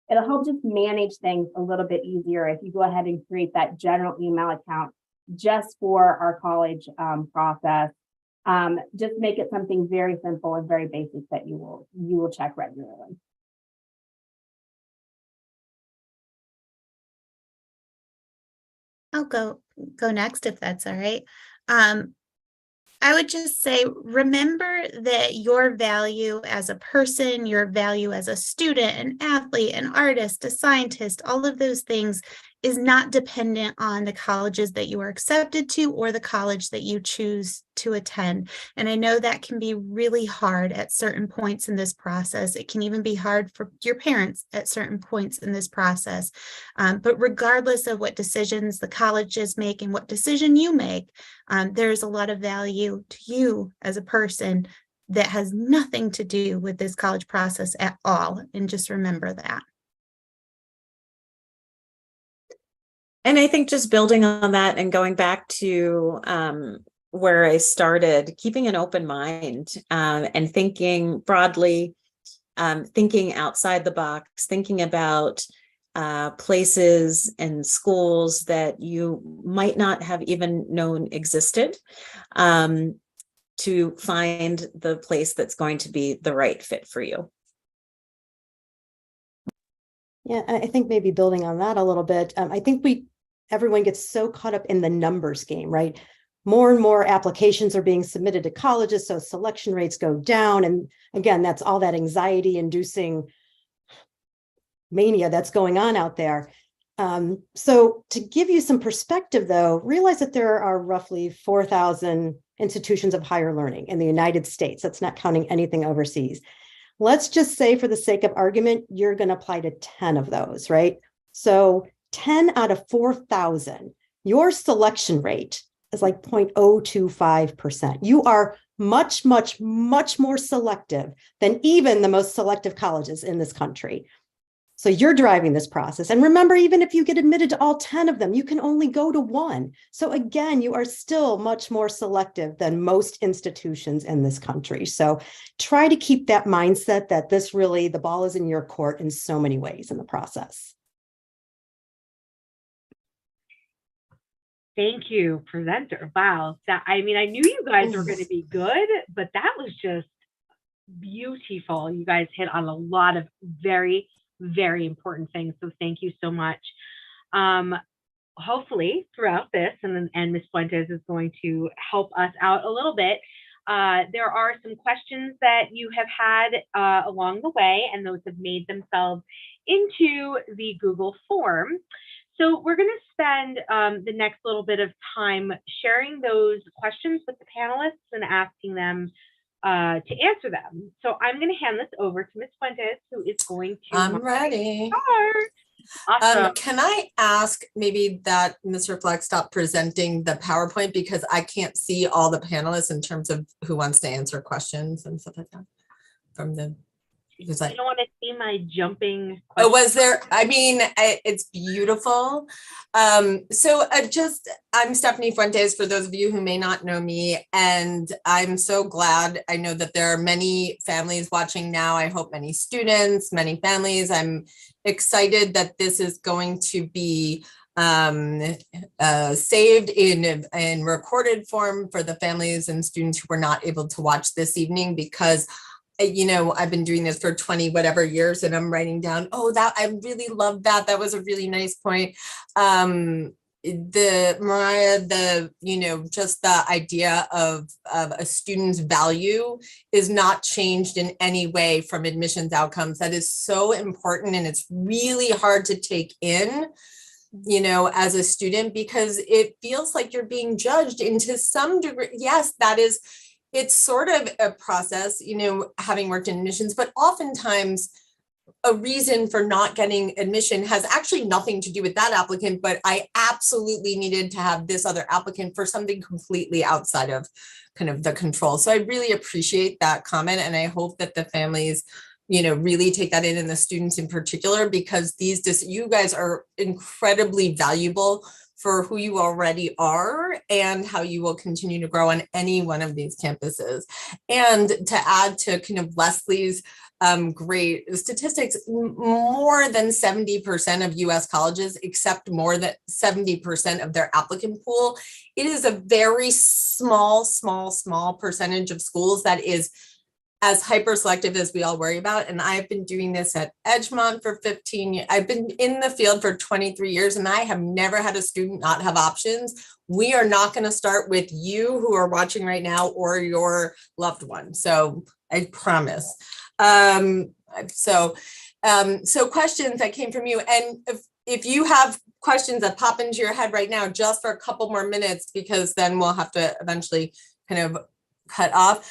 It'll help just manage things a little bit easier if you go ahead and create that general email account just for our college process. Just make it something very simple and very basic that you will check regularly. I'll go next if that's all right. I would just say, remember that your value as a person, your value as a student, an athlete, an artist, a scientist, all of those things is not dependent on the colleges that you are accepted to or the college that you choose to attend. And I know that can be really hard at certain points in this process. It can even be hard for your parents at certain points in this process. But regardless of what decisions the colleges make and what decision you make, there's a lot of value to you as a person that has nothing to do with this college process at all. And just remember that. And I think just building on that and going back to where I started, keeping an open mind and thinking broadly, thinking outside the box, thinking about places and schools that you might not have even known existed, to find the place that's going to be the right fit for you. Yeah, I think maybe building on that a little bit, I think everyone gets so caught up in the numbers game, right? More and more applications are being submitted to colleges, so selection rates go down. And again, that's all that anxiety-inducing mania that's going on out there. So to give you some perspective, though, realize that there are roughly 4,000 institutions of higher learning in the United States. That's not counting anything overseas. Let's just say, for the sake of argument, you're going to apply to 10 of those, right? So 10 out of 4,000, your selection rate is like 0.025%. You are much, much, much more selective than even the most selective colleges in this country. So you're driving this process. And remember, even if you get admitted to all 10 of them, you can only go to one. So again, you are still much more selective than most institutions in this country. So try to keep that mindset that the ball is in your court in so many ways in the process. Thank you, presenter. Wow. I knew you guys were going to be good, but that was just beautiful. You guys hit on a lot of very, very important things. So thank you so much. Hopefully throughout this, and Ms. Fuentes is going to help us out a little bit. There are some questions that you have had along the way, and those have made themselves into the Google form. So we're going to spend the next little bit of time sharing those questions with the panelists and asking them to answer them. So I'm going to hand this over to Ms. Fuentes, who is going to I'm ready. start. Awesome. Can I ask maybe that Mr. Fleck stop presenting the PowerPoint because I can't see all the panelists in terms of who wants to answer questions and stuff like that from the, because You don't want to see my jumping oh, questions. was there? I mean, it's beautiful. I'm Stephanie Fuentes, for those of you who may not know me, and I'm so glad. I know that there are many families watching now. I hope many students, many families. I'm excited that this is going to be saved in recorded form for the families and students who were not able to watch this evening, because you know, I've been doing this for 20 whatever years, and I'm writing down, oh, that I really love that. That was a really nice point. You know, just the idea of a student's value is not changed in any way from admissions outcomes. That is so important, and it's really hard to take in, you know, as a student, because it feels like you're being judged into some degree. Yes, that is, it's sort of a process, you know, having worked in admissions, but oftentimes a reason for not getting admission has actually nothing to do with that applicant, but I absolutely needed to have this other applicant for something completely outside of kind of the control. So I really appreciate that comment, and I hope that the families, you know, really take that in, and the students in particular, because you guys are incredibly valuable for who you already are and how you will continue to grow on any one of these campuses. And to add to kind of Leslie's great statistics, more than 70% of US colleges accept more than 70% of their applicant pool. It is a very small percentage of schools that is as hyper selective as we all worry about. And I've been doing this at Edgemont for 15 years. I've been in the field for 23 years, and I have never had a student not have options. We are not going to start with you who are watching right now or your loved one. So I promise. So questions that came from you. And if you have questions that pop into your head right now, just for a couple more minutes, because then we'll have to eventually kind of cut off.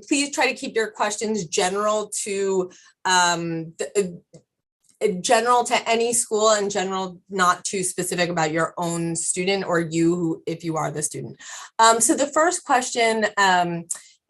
Please try to keep your questions general to general to any school, and general, not too specific about your own student or you, if you are the student. So the first question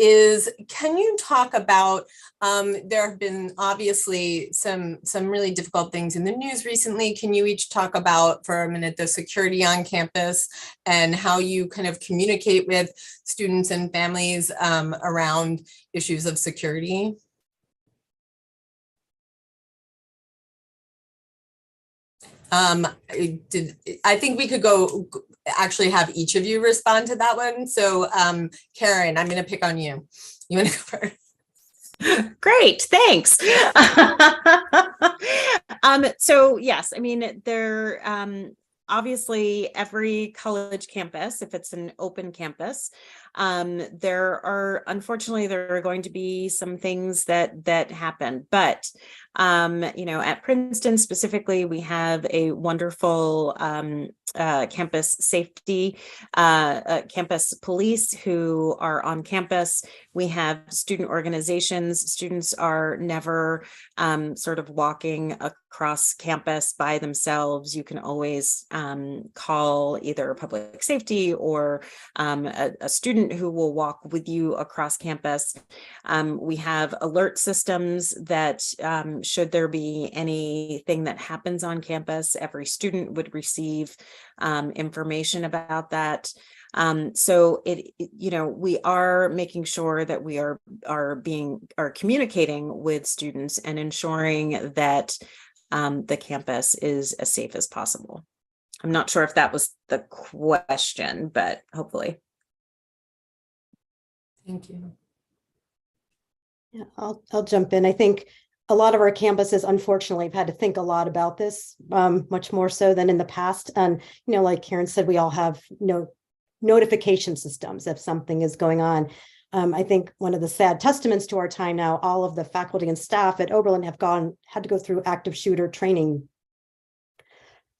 is, can you talk about, there have been obviously some really difficult things in the news recently. Can you each talk about for a minute the security on campus and how you kind of communicate with students and families around issues of security? I think we could actually have each of you respond to that one. So Karen, I'm going to pick on you. You want to go first? Great, thanks. So yes, I mean, there obviously every college campus, if it's an open campus, unfortunately there are going to be some things that happen, but you know, at Princeton specifically, we have a wonderful campus safety, campus police who are on campus. We have student organizations. Students are never sort of walking across campus by themselves. You can always call either public safety or a student who will walk with you across campus. We have alert systems that should there be anything that happens on campus, every student would receive information about that. So you know, we are making sure that we are communicating with students and ensuring that the campus is as safe as possible. I'm not sure if that was the question, but hopefully. Thank you. Yeah, I'll jump in. I think a lot of our campuses, unfortunately, have had to think a lot about this, much more so than in the past. And, you know, like Karen said, we all have notification systems if something is going on. I think one of the sad testaments to our time now, all of the faculty and staff at Oberlin had to go through active shooter training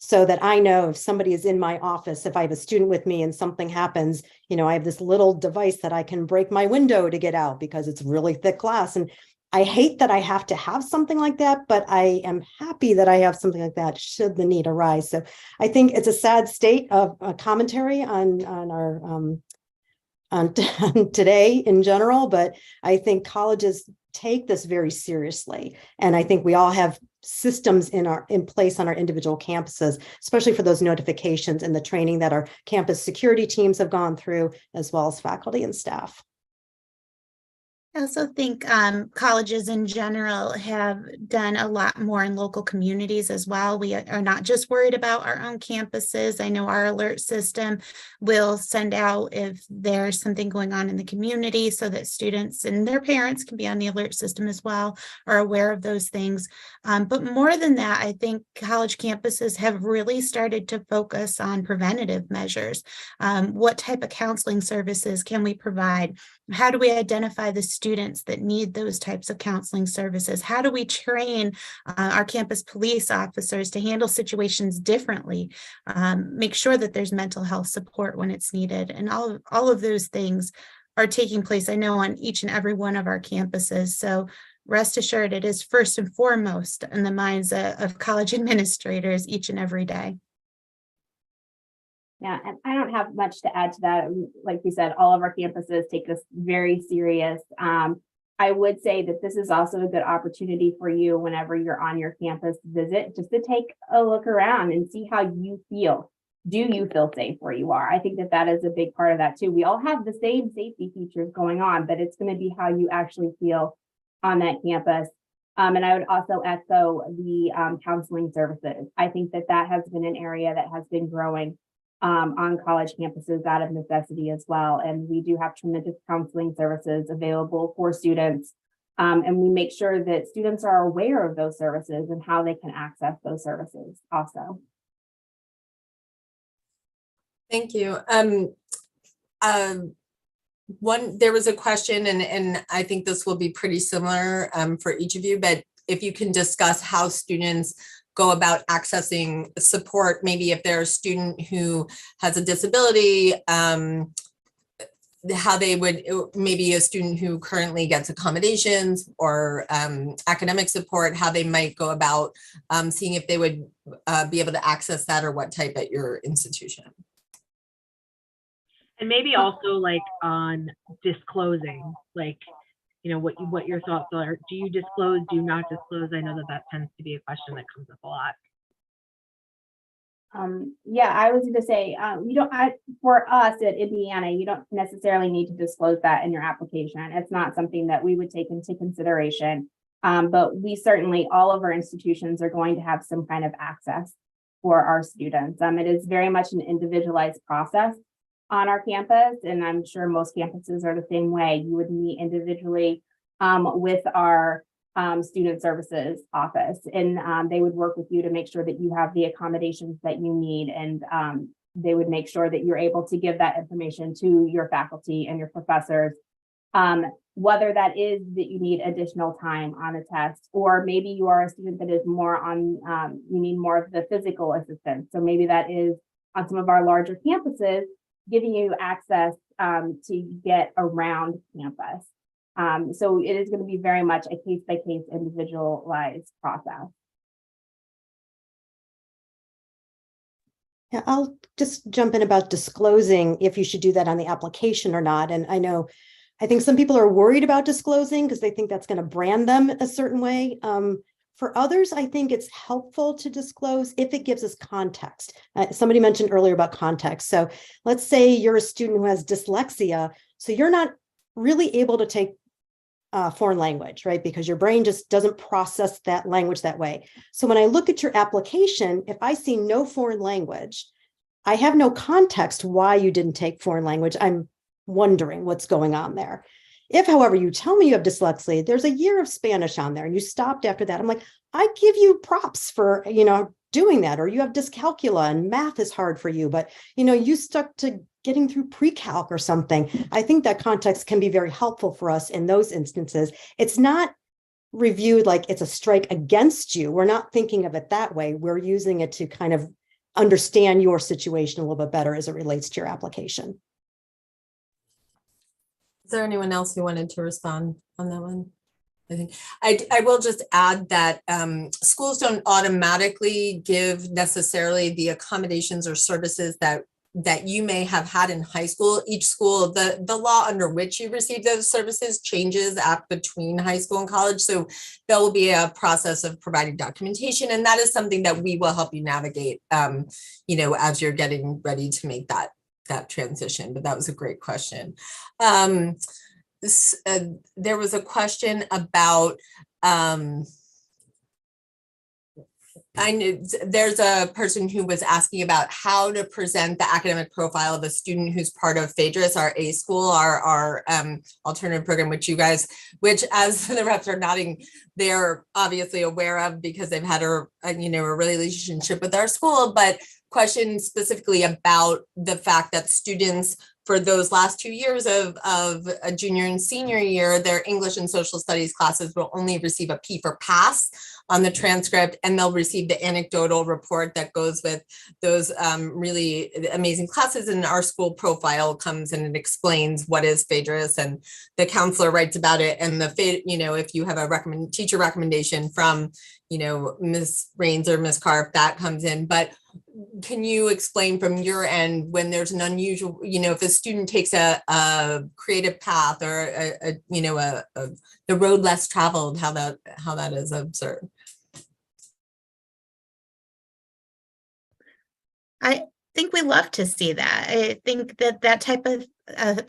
so that I know if somebody is in my office, if I have a student with me and something happens, I have this little device that I can break my window to get out because it's really thick glass. And I hate that I have to have something like that, but I am happy that I have something like that should the need arise. So I think it's a sad state of commentary on our on today in general, but I think colleges take this very seriously. And I think we all have systems in place on our individual campuses, especially for those notifications and the training that our campus security teams have gone through, as well as faculty and staff. I also think colleges in general have done a lot more in local communities as well. We are not just worried about our own campuses. I know our alert system will send out if there's something going on in the community so that students and their parents can be on the alert system as well, are aware of those things. But more than that, I think college campuses have really started to focus on preventative measures. What type of counseling services can we provide? How do we identify the students that need those types of counseling services? How do we train our campus police officers to handle situations differently? Make sure that there's mental health support when it's needed. And all of those things are taking place, I know, on each and every one of our campuses. So rest assured, it is first and foremost in the minds of college administrators each and every day. Yeah, and I don't have much to add to that. Like you said, all of our campuses take this very serious. I would say that this is also a good opportunity for you whenever you're on your campus visit, just to take a look around and see how you feel. Do you feel safe where you are? I think that that is a big part of that too. We all have the same safety features going on, but it's going to be how you actually feel on that campus. And I would also echo the counseling services. I think that that has been an area that has been growing on college campuses out of necessity as well. And we do have tremendous counseling services available for students. And we make sure that students are aware of those services and how they can access those services also. Thank you. There was a question, and I think this will be pretty similar for each of you, but if you can discuss how students go about accessing support, maybe if they're a student who has a disability, how they would, maybe a student who currently gets accommodations or academic support, how they might go about seeing if they would be able to access that, or what type at your institution. And maybe also like on disclosing, like, you know, what your thoughts are. Do you disclose? Do you not disclose? I know that tends to be a question that comes up a lot. Yeah, I was going to say, for us at Indiana, you don't necessarily need to disclose that in your application. It's not something that we would take into consideration. But we certainly, all of our institutions are going to have some kind of access for our students. It is very much an individualized process on our campus, and I'm sure most campuses are the same way. You would meet individually with our student services office, and they would work with you to make sure that you have the accommodations that you need, and they would make sure that you're able to give that information to your faculty and your professors, whether that is that you need additional time on a test, or maybe you are a student that is more on, you need more of the physical assistance. So maybe that is on some of our larger campuses, giving you access to get around campus. So it is going to be very much a case-by-case individualized process. Yeah, I'll just jump in about disclosing if you should do that on the application or not. And I think some people are worried about disclosing because they think that's going to brand them a certain way. For others, I think it's helpful to disclose if it gives us context. Somebody mentioned earlier about context. So let's say you're a student who has dyslexia, so you're not really able to take foreign language, right? Because your brain just doesn't process that language that way. So when I look at your application, if I see no foreign language, I have no context why you didn't take foreign language. I'm wondering what's going on there. If, however, you tell me you have dyslexia, there's a year of Spanish on there and you stopped after that, I'm like, I give you props for, doing that. Or you have dyscalculia and math is hard for you, but, you stuck to getting through pre-calc or something. I think that context can be very helpful for us in those instances. It's not reviewed like it's a strike against you. We're not thinking of it that way. We're using it to kind of understand your situation a little bit better as it relates to your application. Is there anyone else who wanted to respond on that one? I think I will just add that schools don't automatically give necessarily the accommodations or services that you may have had in high school. Each school, the law under which you receive those services changes between high school and college. So there will be a process of providing documentation, and that is something that we will help you navigate, as you're getting ready to make that transition. But that was a great question. There was a question about I knew there's a person who was asking about how to present the academic profile of a student who's part of Phaedrus, our A school, our alternative program, which as the reps are nodding, they're obviously aware of because they've had a relationship with our school. But question specifically about the fact that students for those last 2 years of a junior and senior year, their English and social studies classes will only receive a P for pass on the transcript, and they'll receive the anecdotal report that goes with those really amazing classes. And our school profile comes and it explains what is Phaedrus, and the counselor writes about it. And if you have a teacher recommendation from, Ms. Rains or Ms. Carr, that comes in. But can you explain from your end when there's an unusual, if a student takes a creative path or the road less traveled, how that is observed? I think we love to see that. I think that type of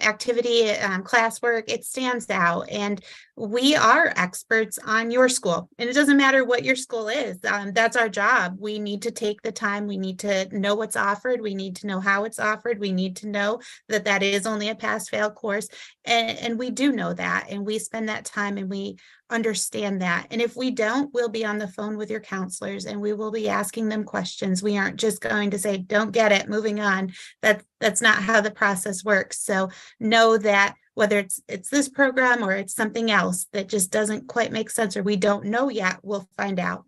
activity, classwork, it stands out. And we are experts on your school. And it doesn't matter what your school is. That's our job. We need to take the time. We need to know what's offered. We need to know how it's offered. We need to know that is only a pass-fail course. And we do know that. And we spend that time and we understand that. And if we don't, we'll be on the phone with your counselors and we will be asking them questions. We aren't just going to say, don't get it, moving on. That's not how the process works. So know that whether it's this program or it's something else that just doesn't quite make sense or we don't know yet, we'll find out.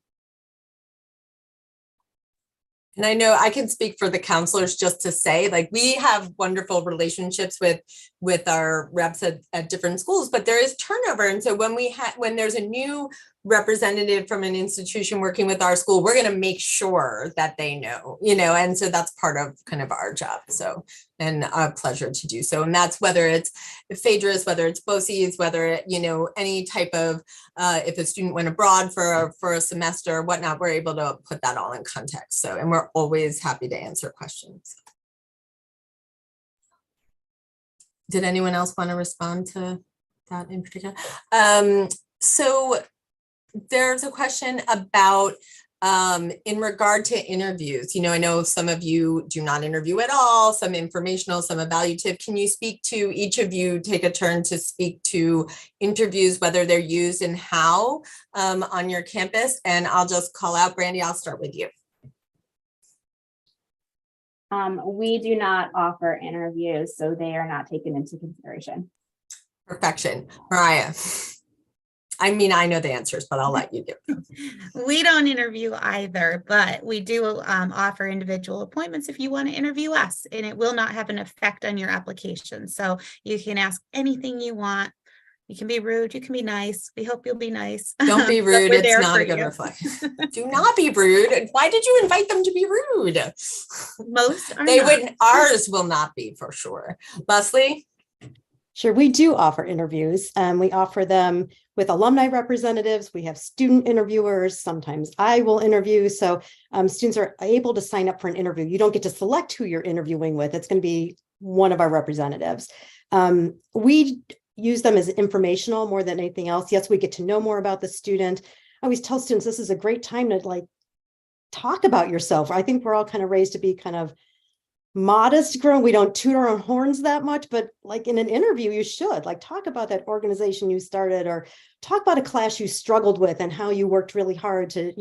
And I know I can speak for the counselors just to say, we have wonderful relationships with our reps at different schools, but there is turnover. And so when there's a new representative from an institution working with our school, we're going to make sure that they know, and so that's part of kind of our job. So, and a pleasure to do so. And that's whether it's Phaedrus, whether it's BOCES, whether, any type of, if a student went abroad for a semester or whatnot, we're able to put that all in context. So, and we're always happy to answer questions. Did anyone else want to respond to that in particular? So there's a question about in regard to interviews. I know some of you do not interview at all, some informational, some evaluative. Can you speak to, each of you take a turn to speak to interviews, whether they're used and how on your campus? And I'll just call out, Brandy, I'll start with you. We do not offer interviews, so they are not taken into consideration. Perfection. Mariah. I mean, I know the answers, but I'll let you do it. We don't interview either, but we do offer individual appointments if you want to interview us, and it will not have an effect on your application. So you can ask anything you want. You can be rude, you can be nice. We hope you'll be nice. Don't be rude. It's not a good reflection. Do not be rude. Why did you invite them to be rude? Most are they not. Wouldn't. Ours will not be, for sure. Leslie? Sure, we do offer interviews. We offer them with alumni representatives. We have student interviewers. Sometimes I will interview. So students are able to sign up for an interview. You don't get to select who you're interviewing with. It's going to be one of our representatives. We use them as informational more than anything else. Yes, we get to know more about the student. I always tell students this is a great time to talk about yourself. I think we're all kind of raised to be kind of modest grown. We don't toot our own horns that much, but in an interview, you should talk about that organization you started, or talk about a class you struggled with and how you worked really hard to,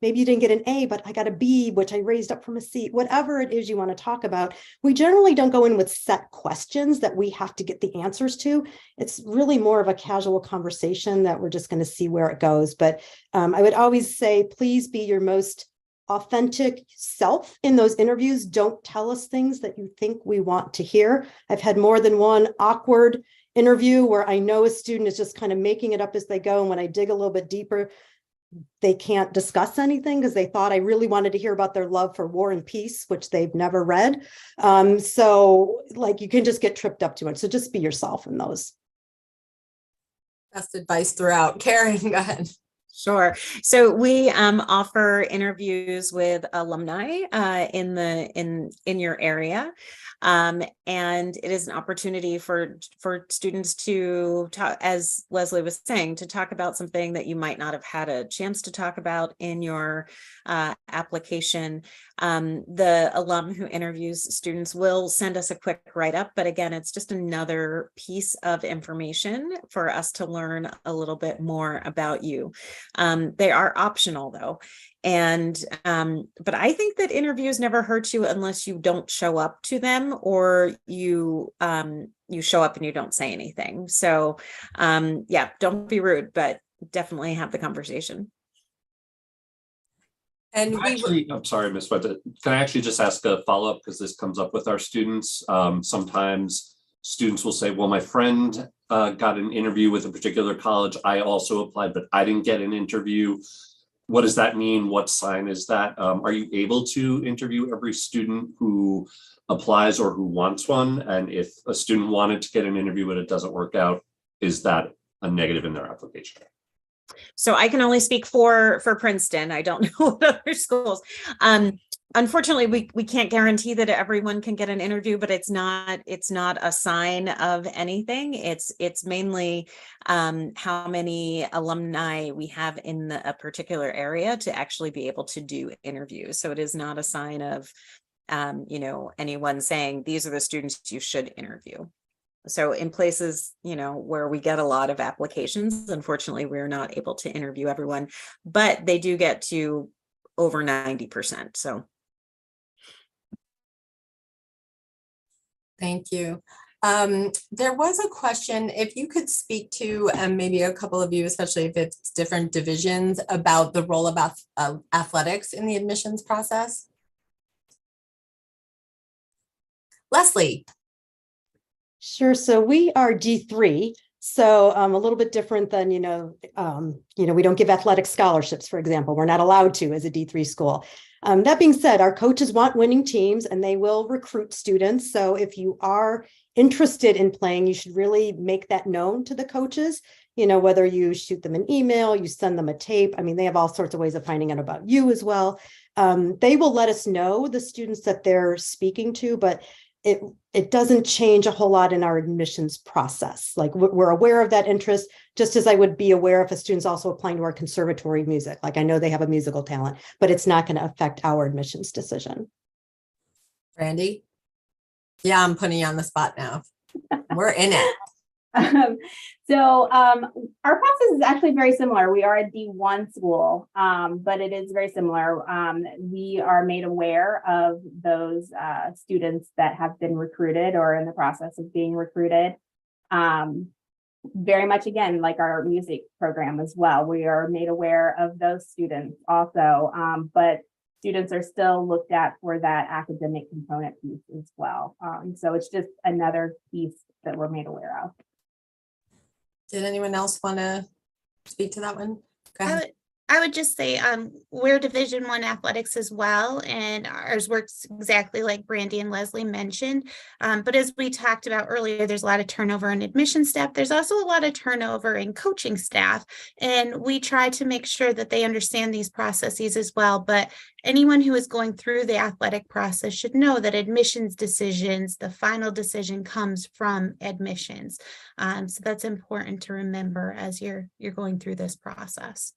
maybe you didn't get an A, but I got a B, which I raised up from a C, whatever it is you want to talk about. We generally don't go in with set questions that we have to get the answers to. It's really more of a casual conversation that we're just going to see where it goes. But I would always say, please be your most authentic self in those interviews. Don't tell us things that you think we want to hear. I've had more than one awkward interview where I know a student is just kind of making it up as they go. And when I dig a little bit deeper, they can't discuss anything because they thought I really wanted to hear about their love for War and Peace, which they've never read. So like you can just get tripped up to it. So just be yourself in those. Best advice throughout. Karen, go ahead. Sure. So we offer interviews with alumni in your area. And it is an opportunity for students to talk, as Leslie was saying, to talk about something that you might not have had a chance to talk about in your application. The alum who interviews students will send us a quick write-up, but again, it's just another piece of information for us to learn a little bit more about you. They are optional though. And, but I think that interviews never hurt you unless you don't show up to them or you show up and you don't say anything. So, yeah, don't be rude, but definitely have the conversation. And I'm sorry, Ms. Went. Can I actually just ask a follow-up because this comes up with our students? Sometimes students will say, well, my friend got an interview with a particular college. I also applied, but I didn't get an interview. What does that mean? What sign is that? Are you able to interview every student who applies or who wants one? And if a student wanted to get an interview but it doesn't work out, is that a negative in their application? So I can only speak for Princeton. I don't know what other schools. Unfortunately, we can't guarantee that everyone can get an interview, but it's not a sign of anything. It's mainly how many alumni we have in a particular area to actually be able to do interviews. So it is not a sign of anyone saying these are the students you should interview. So in places, where we get a lot of applications, unfortunately, we're not able to interview everyone, but they do get to over 90%. So. Thank you. There was a question, if you could speak to, and maybe a couple of you, especially if it's different divisions, about the role of athletics in the admissions process. Leslie. Sure. So we are D3. So a little bit different than, we don't give athletic scholarships, for example. We're not allowed to as a D3 school. That being said, our coaches want winning teams and they will recruit students. So if you are interested in playing, you should really make that known to the coaches, whether you shoot them an email, you send them a tape. I mean, they have all sorts of ways of finding out about you as well. They will let us know the students that they're speaking to, but it doesn't change a whole lot in our admissions process. Like we're aware of that interest, just as I would be aware if a student's also applying to our conservatory music. Like I know they have a musical talent, but it's not going to affect our admissions decision. Brandy? Yeah, I'm putting you on the spot now. We're in it. So our process is actually very similar. We are a D1 school, but it is very similar. We are made aware of those students that have been recruited or in the process of being recruited. Very much, again, like our music program as well. We are made aware of those students also, but students are still looked at for that academic component piece as well. So it's just another piece that we're made aware of. Did anyone else want to speak to that one? Go ahead. I would just say we're Division I athletics as well, and ours works exactly like Brandy and Leslie mentioned. But as we talked about earlier, there's a lot of turnover in admission staff. There's also a lot of turnover in coaching staff, and we try to make sure that they understand these processes as well. But anyone who is going through the athletic process should know that admissions decisions, the final decision comes from admissions. So that's important to remember as you're going through this process.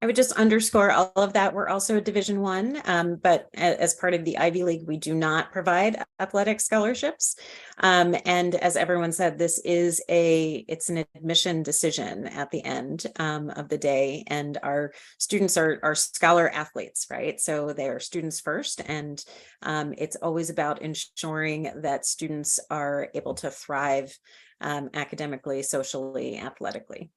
I would just underscore all of that. We're also a Division I, but as part of the Ivy League, we do not provide athletic scholarships. And as everyone said, it's an admission decision at the end of the day. And our students are scholar athletes, right? So they are students first. And it's always about ensuring that students are able to thrive academically, socially, athletically.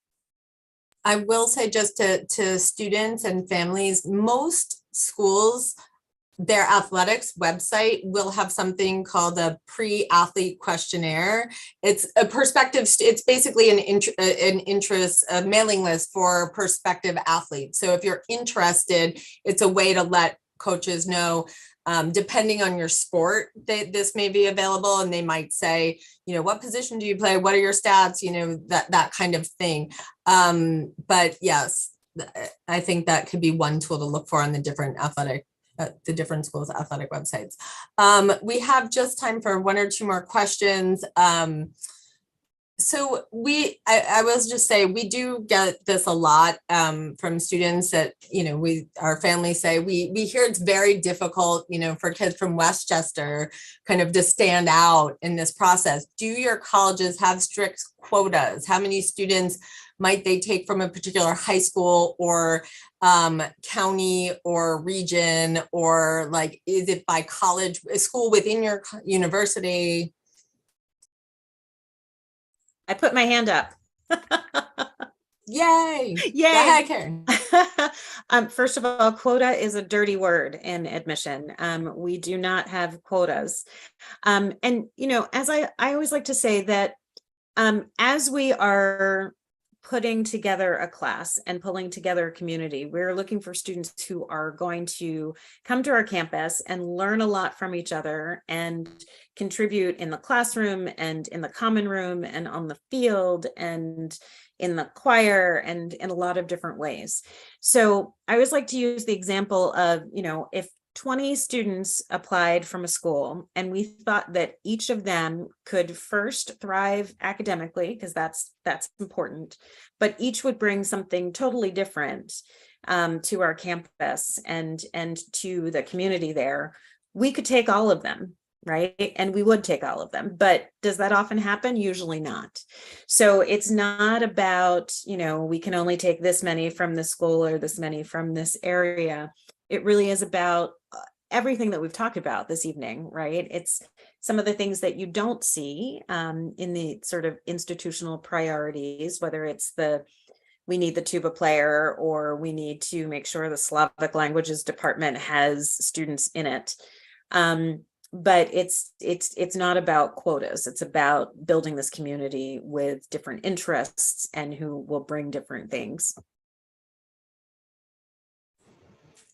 I will say just to students and families, most schools, their athletics website will have something called a pre-athlete questionnaire. It's a perspective, it's basically an interest, a mailing list for prospective athletes. So if you're interested, it's a way to let coaches know, depending on your sport, this may be available, and they might say, what position do you play? What are your stats? That kind of thing. But yes, I think that could be one tool to look for on the different schools' athletic websites. We have just time for one or two more questions. So I will just say, we do get this a lot from students that, our families say, we hear it's very difficult, for kids from Westchester kind of to stand out in this process. Do your colleges have strict quotas? How many students might they take from a particular high school or county or region, or like, is it by college, a school within your university? I put my hand up. Yay. Yay. Go ahead, Karen. First of all, quota is a dirty word in admission. We do not have quotas. And, as I always like to say that as we are putting together a class and pulling together a community, we're looking for students who are going to come to our campus and learn a lot from each other and contribute in the classroom and in the common room and on the field and in the choir and in a lot of different ways. So I always like to use the example of, if 20 students applied from a school and we thought that each of them could first thrive academically, because that's important, but each would bring something totally different to our campus and to the community there, we could take all of them, right? And we would take all of them, but does that often happen? Usually not. So it's not about, we can only take this many from this school or this many from this area. It really is about everything that we've talked about this evening, right? It's some of the things that you don't see in the sort of institutional priorities, whether it's we need the tuba player, or we need to make sure the Slavic languages department has students in it. But it's not about quotas. It's about building this community with different interests and who will bring different things.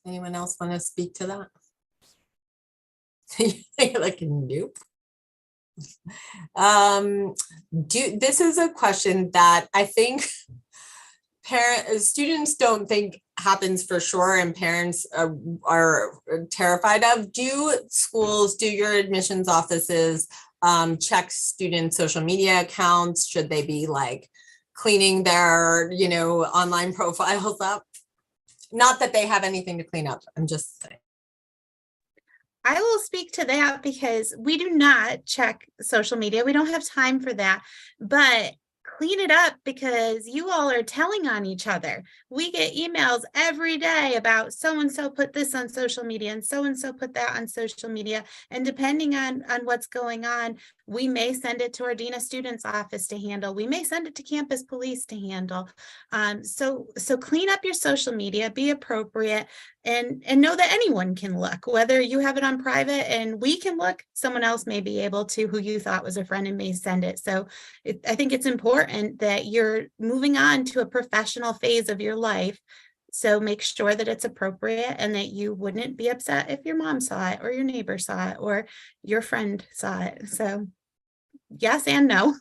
Anyone else want to speak to that? Like, nope. This is a question that I think students don't think happens for sure, and parents are terrified of. Do your admissions offices check student social media accounts? Should they be like cleaning their online profiles up? Not that they have anything to clean up. I'm just saying. I will speak to that because we do not check social media. We don't have time for that, but clean it up, because you all are telling on each other. We get emails every day about so-and-so put this on social media and so-and-so put that on social media. And depending on what's going on, we may send it to our Dean of Students office to handle. We may send it to campus police to handle. So clean up your social media, be appropriate, and know that anyone can look, whether you have it on private and we can look, someone else may be able to, who you thought was a friend, and may send it. So I think it's important that you're moving on to a professional phase of your life. So make sure that it's appropriate and that you wouldn't be upset if your mom saw it or your neighbor saw it or your friend saw it. So yes and no.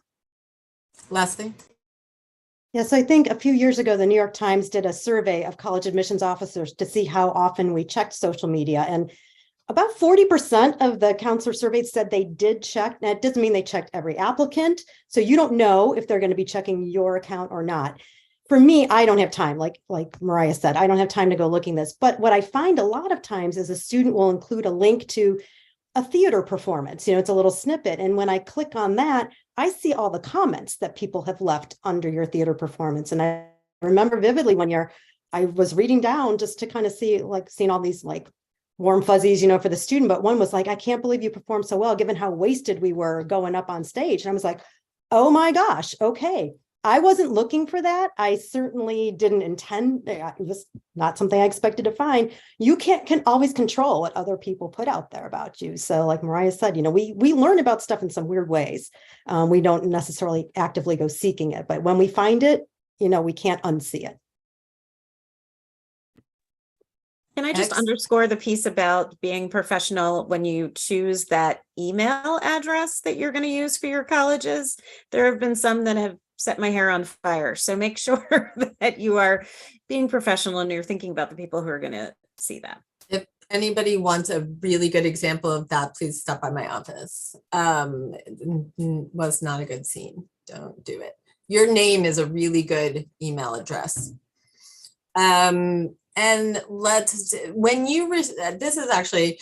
Leslie? Yes, I think a few years ago, the New York Times did a survey of college admissions officers to see how often we checked social media. And about 40% of the counselor surveyed said they did check. Now, it doesn't mean they checked every applicant. So you don't know if they're going to be checking your account or not. For me, I don't have time, like Mariah said, I don't have time to go looking this. But what I find a lot of times is a student will include a link to a theater performance. It's a little snippet. And when I click on that, I see all the comments that people have left under your theater performance. And I remember vividly I was reading down just to kind of see, seeing all these warm fuzzies, for the student. But one was like, I can't believe you performed so well, given how wasted we were going up on stage. And I was like, oh my gosh, okay. I wasn't looking for that. I certainly didn't intend, it was not something I expected to find. You can always control what other people put out there about you. So like Mariah said, we learn about stuff in some weird ways. We don't necessarily actively go seeking it, but when we find it, we can't unsee it. Can I just underscore the piece about being professional when you choose that email address that you're going to use for your colleges? There have been some that have set my hair on fire. So make sure that you are being professional and you're thinking about the people who are going to see that. If anybody wants a really good example of that, please stop by my office. Was not a good scene. Don't do it. Your name is a really good email address. And when you, this is actually,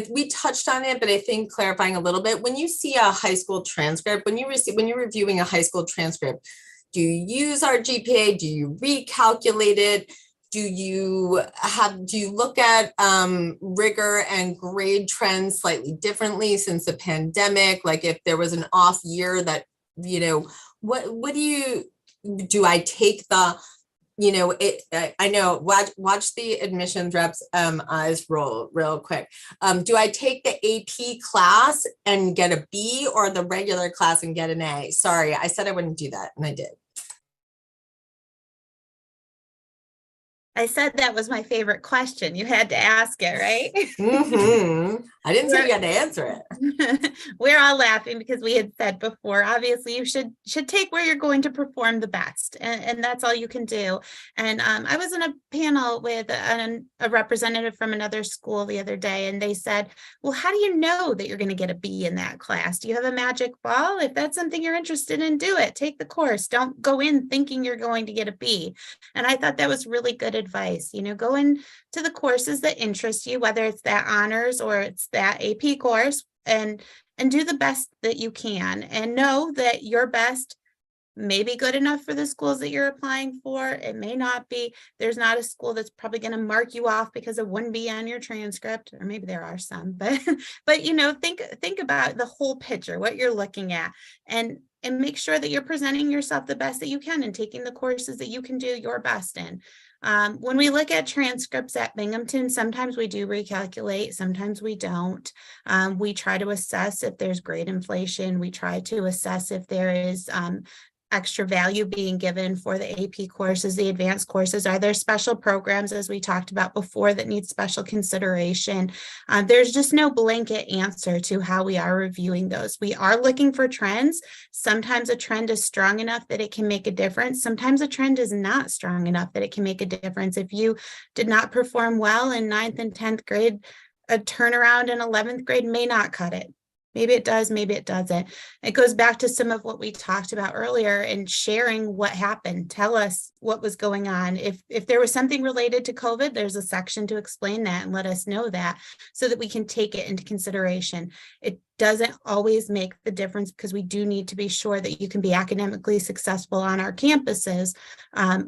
we touched on it, but I think clarifying a little bit, when you see a high school transcript, when you're reviewing a high school transcript, do you use our GPA? Do you recalculate it? Do you look at rigor and grade trends slightly differently since the pandemic? Like if there was an off year that, what do I take the, I know, watch the admissions reps eyes roll real quick. Do I take the AP class and get a B or the regular class and get an A? Sorry, I said I wouldn't do that and I did. I said that was my favorite question. You had to ask it, right? Mm-hmm. I didn't say you had to answer it. We're all laughing because we had said before, obviously you should take where you're going to perform the best. And that's all you can do. And I was in a panel with a representative from another school the other day, and they said, well, how do you know that you're going to get a B in that class? Do you have a magic ball? If that's something you're interested in, do it. Take the course. Don't go in thinking you're going to get a B. And I thought that was really good advice. Go into the courses that interest you, whether it's that honors or it's that AP course, and do the best that you can, and know that your best may be good enough for the schools that you're applying for. It may not be. There's not a school that's probably going to mark you off because it wouldn't be on your transcript, or maybe there are some, but think about the whole picture, what you're looking at, and make sure that you're presenting yourself the best that you can and taking the courses that you can do your best in. When we look at transcripts at Binghamton, sometimes we do recalculate, sometimes we don't. We try to assess if there's grade inflation. We try to assess if there is extra value being given for the AP courses, the advanced courses. Are there special programs, as we talked about before, that need special consideration? There's just no blanket answer to how we are reviewing those. We are looking for trends. Sometimes a trend is strong enough that it can make a difference. Sometimes a trend is not strong enough that it can make a difference. If you did not perform well in 9th and 10th grade, a turnaround in 11th grade may not cut it. Maybe it does, maybe it doesn't. It goes back to some of what we talked about earlier and sharing what happened. Tell us what was going on. If there was something related to COVID, there's a section to explain that and let us know that so that we can take it into consideration. It doesn't always make the difference because we do need to be sure that you can be academically successful on our campuses,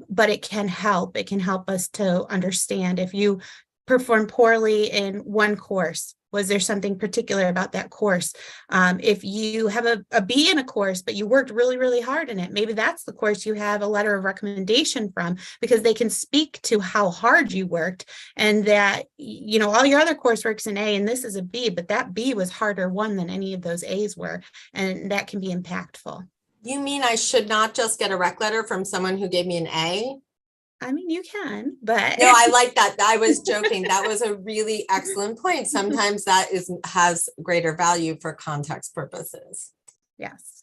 but it can help. It can help us to understand if you perform poorly in one course. Was there something particular about that course? If you have a B in a course, but you worked really, really hard in it, maybe that's the course you have a letter of recommendation from, because they can speak to how hard you worked and that, all your other coursework's an A and this is a B, but that B was harder won than any of those A's were. And that can be impactful. You mean I should not just get a rec letter from someone who gave me an A? I mean, you can, but no, I like that. I was joking. That was a really excellent point. Sometimes that has greater value for context purposes. Yes.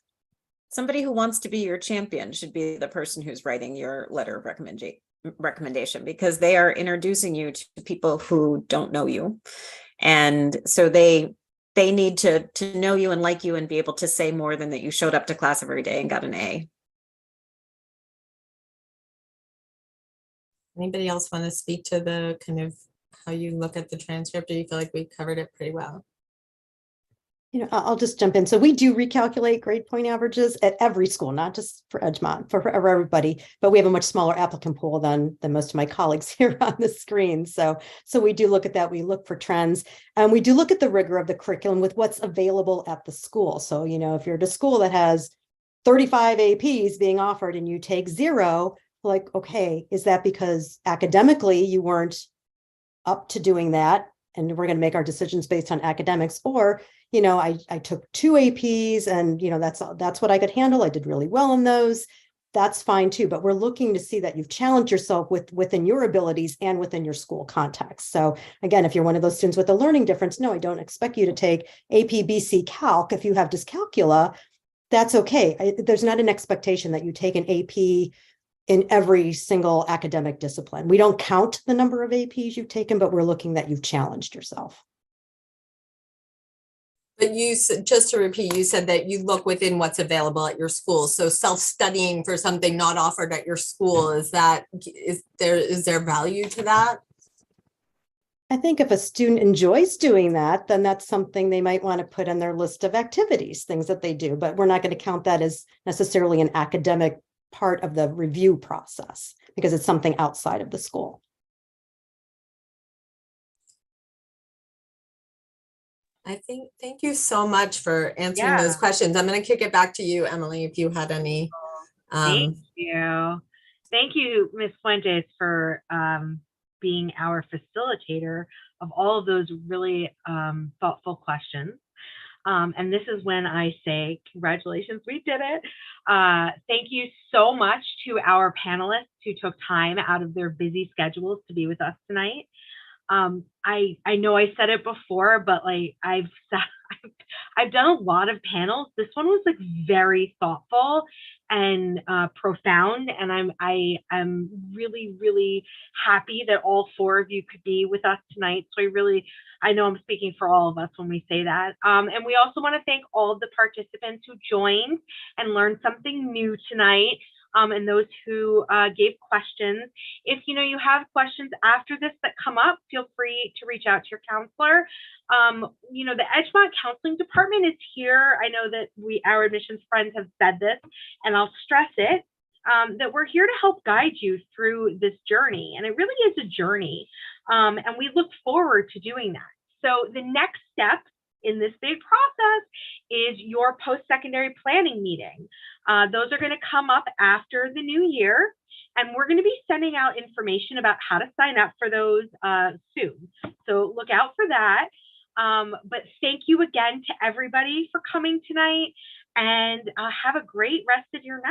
Somebody who wants to be your champion should be the person who's writing your letter of recommendation, because they are introducing you to people who don't know you. And so they need to know you and like you and be able to say more than that you showed up to class every day and got an A. Anybody else want to speak to the kind of how you look at the transcript, or you feel like we covered it pretty well? I'll just jump in. So we do recalculate grade point averages at every school, not just for Edgemont, for everybody, but we have a much smaller applicant pool than most of my colleagues here on the screen. So we do look at that. We look for trends, and we do look at the rigor of the curriculum with what's available at the school. So, if you're at a school that has 35 APs being offered and you take 0, like, okay, is that because academically you weren't up to doing that? And we're going to make our decisions based on academics, or, I took 2 APs and, that's what I could handle. I did really well in those. That's fine too. But we're looking to see that you've challenged yourself within your abilities and within your school context. So again, if you're one of those students with a learning difference, no, I don't expect you to take AP, BC, Calc. If you have dyscalculia, that's okay. There's not an expectation that you take an AP in every single academic discipline. We don't count the number of APs you've taken, but we're looking that you've challenged yourself. But you said, just to repeat, you said that you look within what's available at your school. So self-studying for something not offered at your school, is there value to that? I think if a student enjoys doing that, then that's something they might want to put on their list of activities, things that they do, but we're not going to count that as necessarily an academic part of the review process because it's something outside of the school. Thank you so much for answering those questions. I'm going to kick it back to you, Emily, if you had any. Thank you. Thank you, Ms. Fuentes, for being our facilitator of all of those really thoughtful questions. And this is when I say, congratulations, we did it. Thank you so much to our panelists who took time out of their busy schedules to be with us tonight. I know I said it before, but like I've done a lot of panels. This one was like very thoughtful and profound, and I'm really, really happy that all 4 of you could be with us tonight. So I know I'm speaking for all of us when we say that. And we also want to thank all of the participants who joined and learned something new tonight. And those who gave questions. If you have questions after this that come up, feel free to reach out to your counselor. The Edgemont Counseling Department is here. I know that our admissions friends have said this, and I'll stress it, that we're here to help guide you through this journey. And it really is a journey. And we look forward to doing that. So the next step in this big process is your post-secondary planning meeting. Those are going to come up after the new year, and we're going to be sending out information about how to sign up for those soon. So look out for that. But thank you again to everybody for coming tonight, and have a great rest of your night.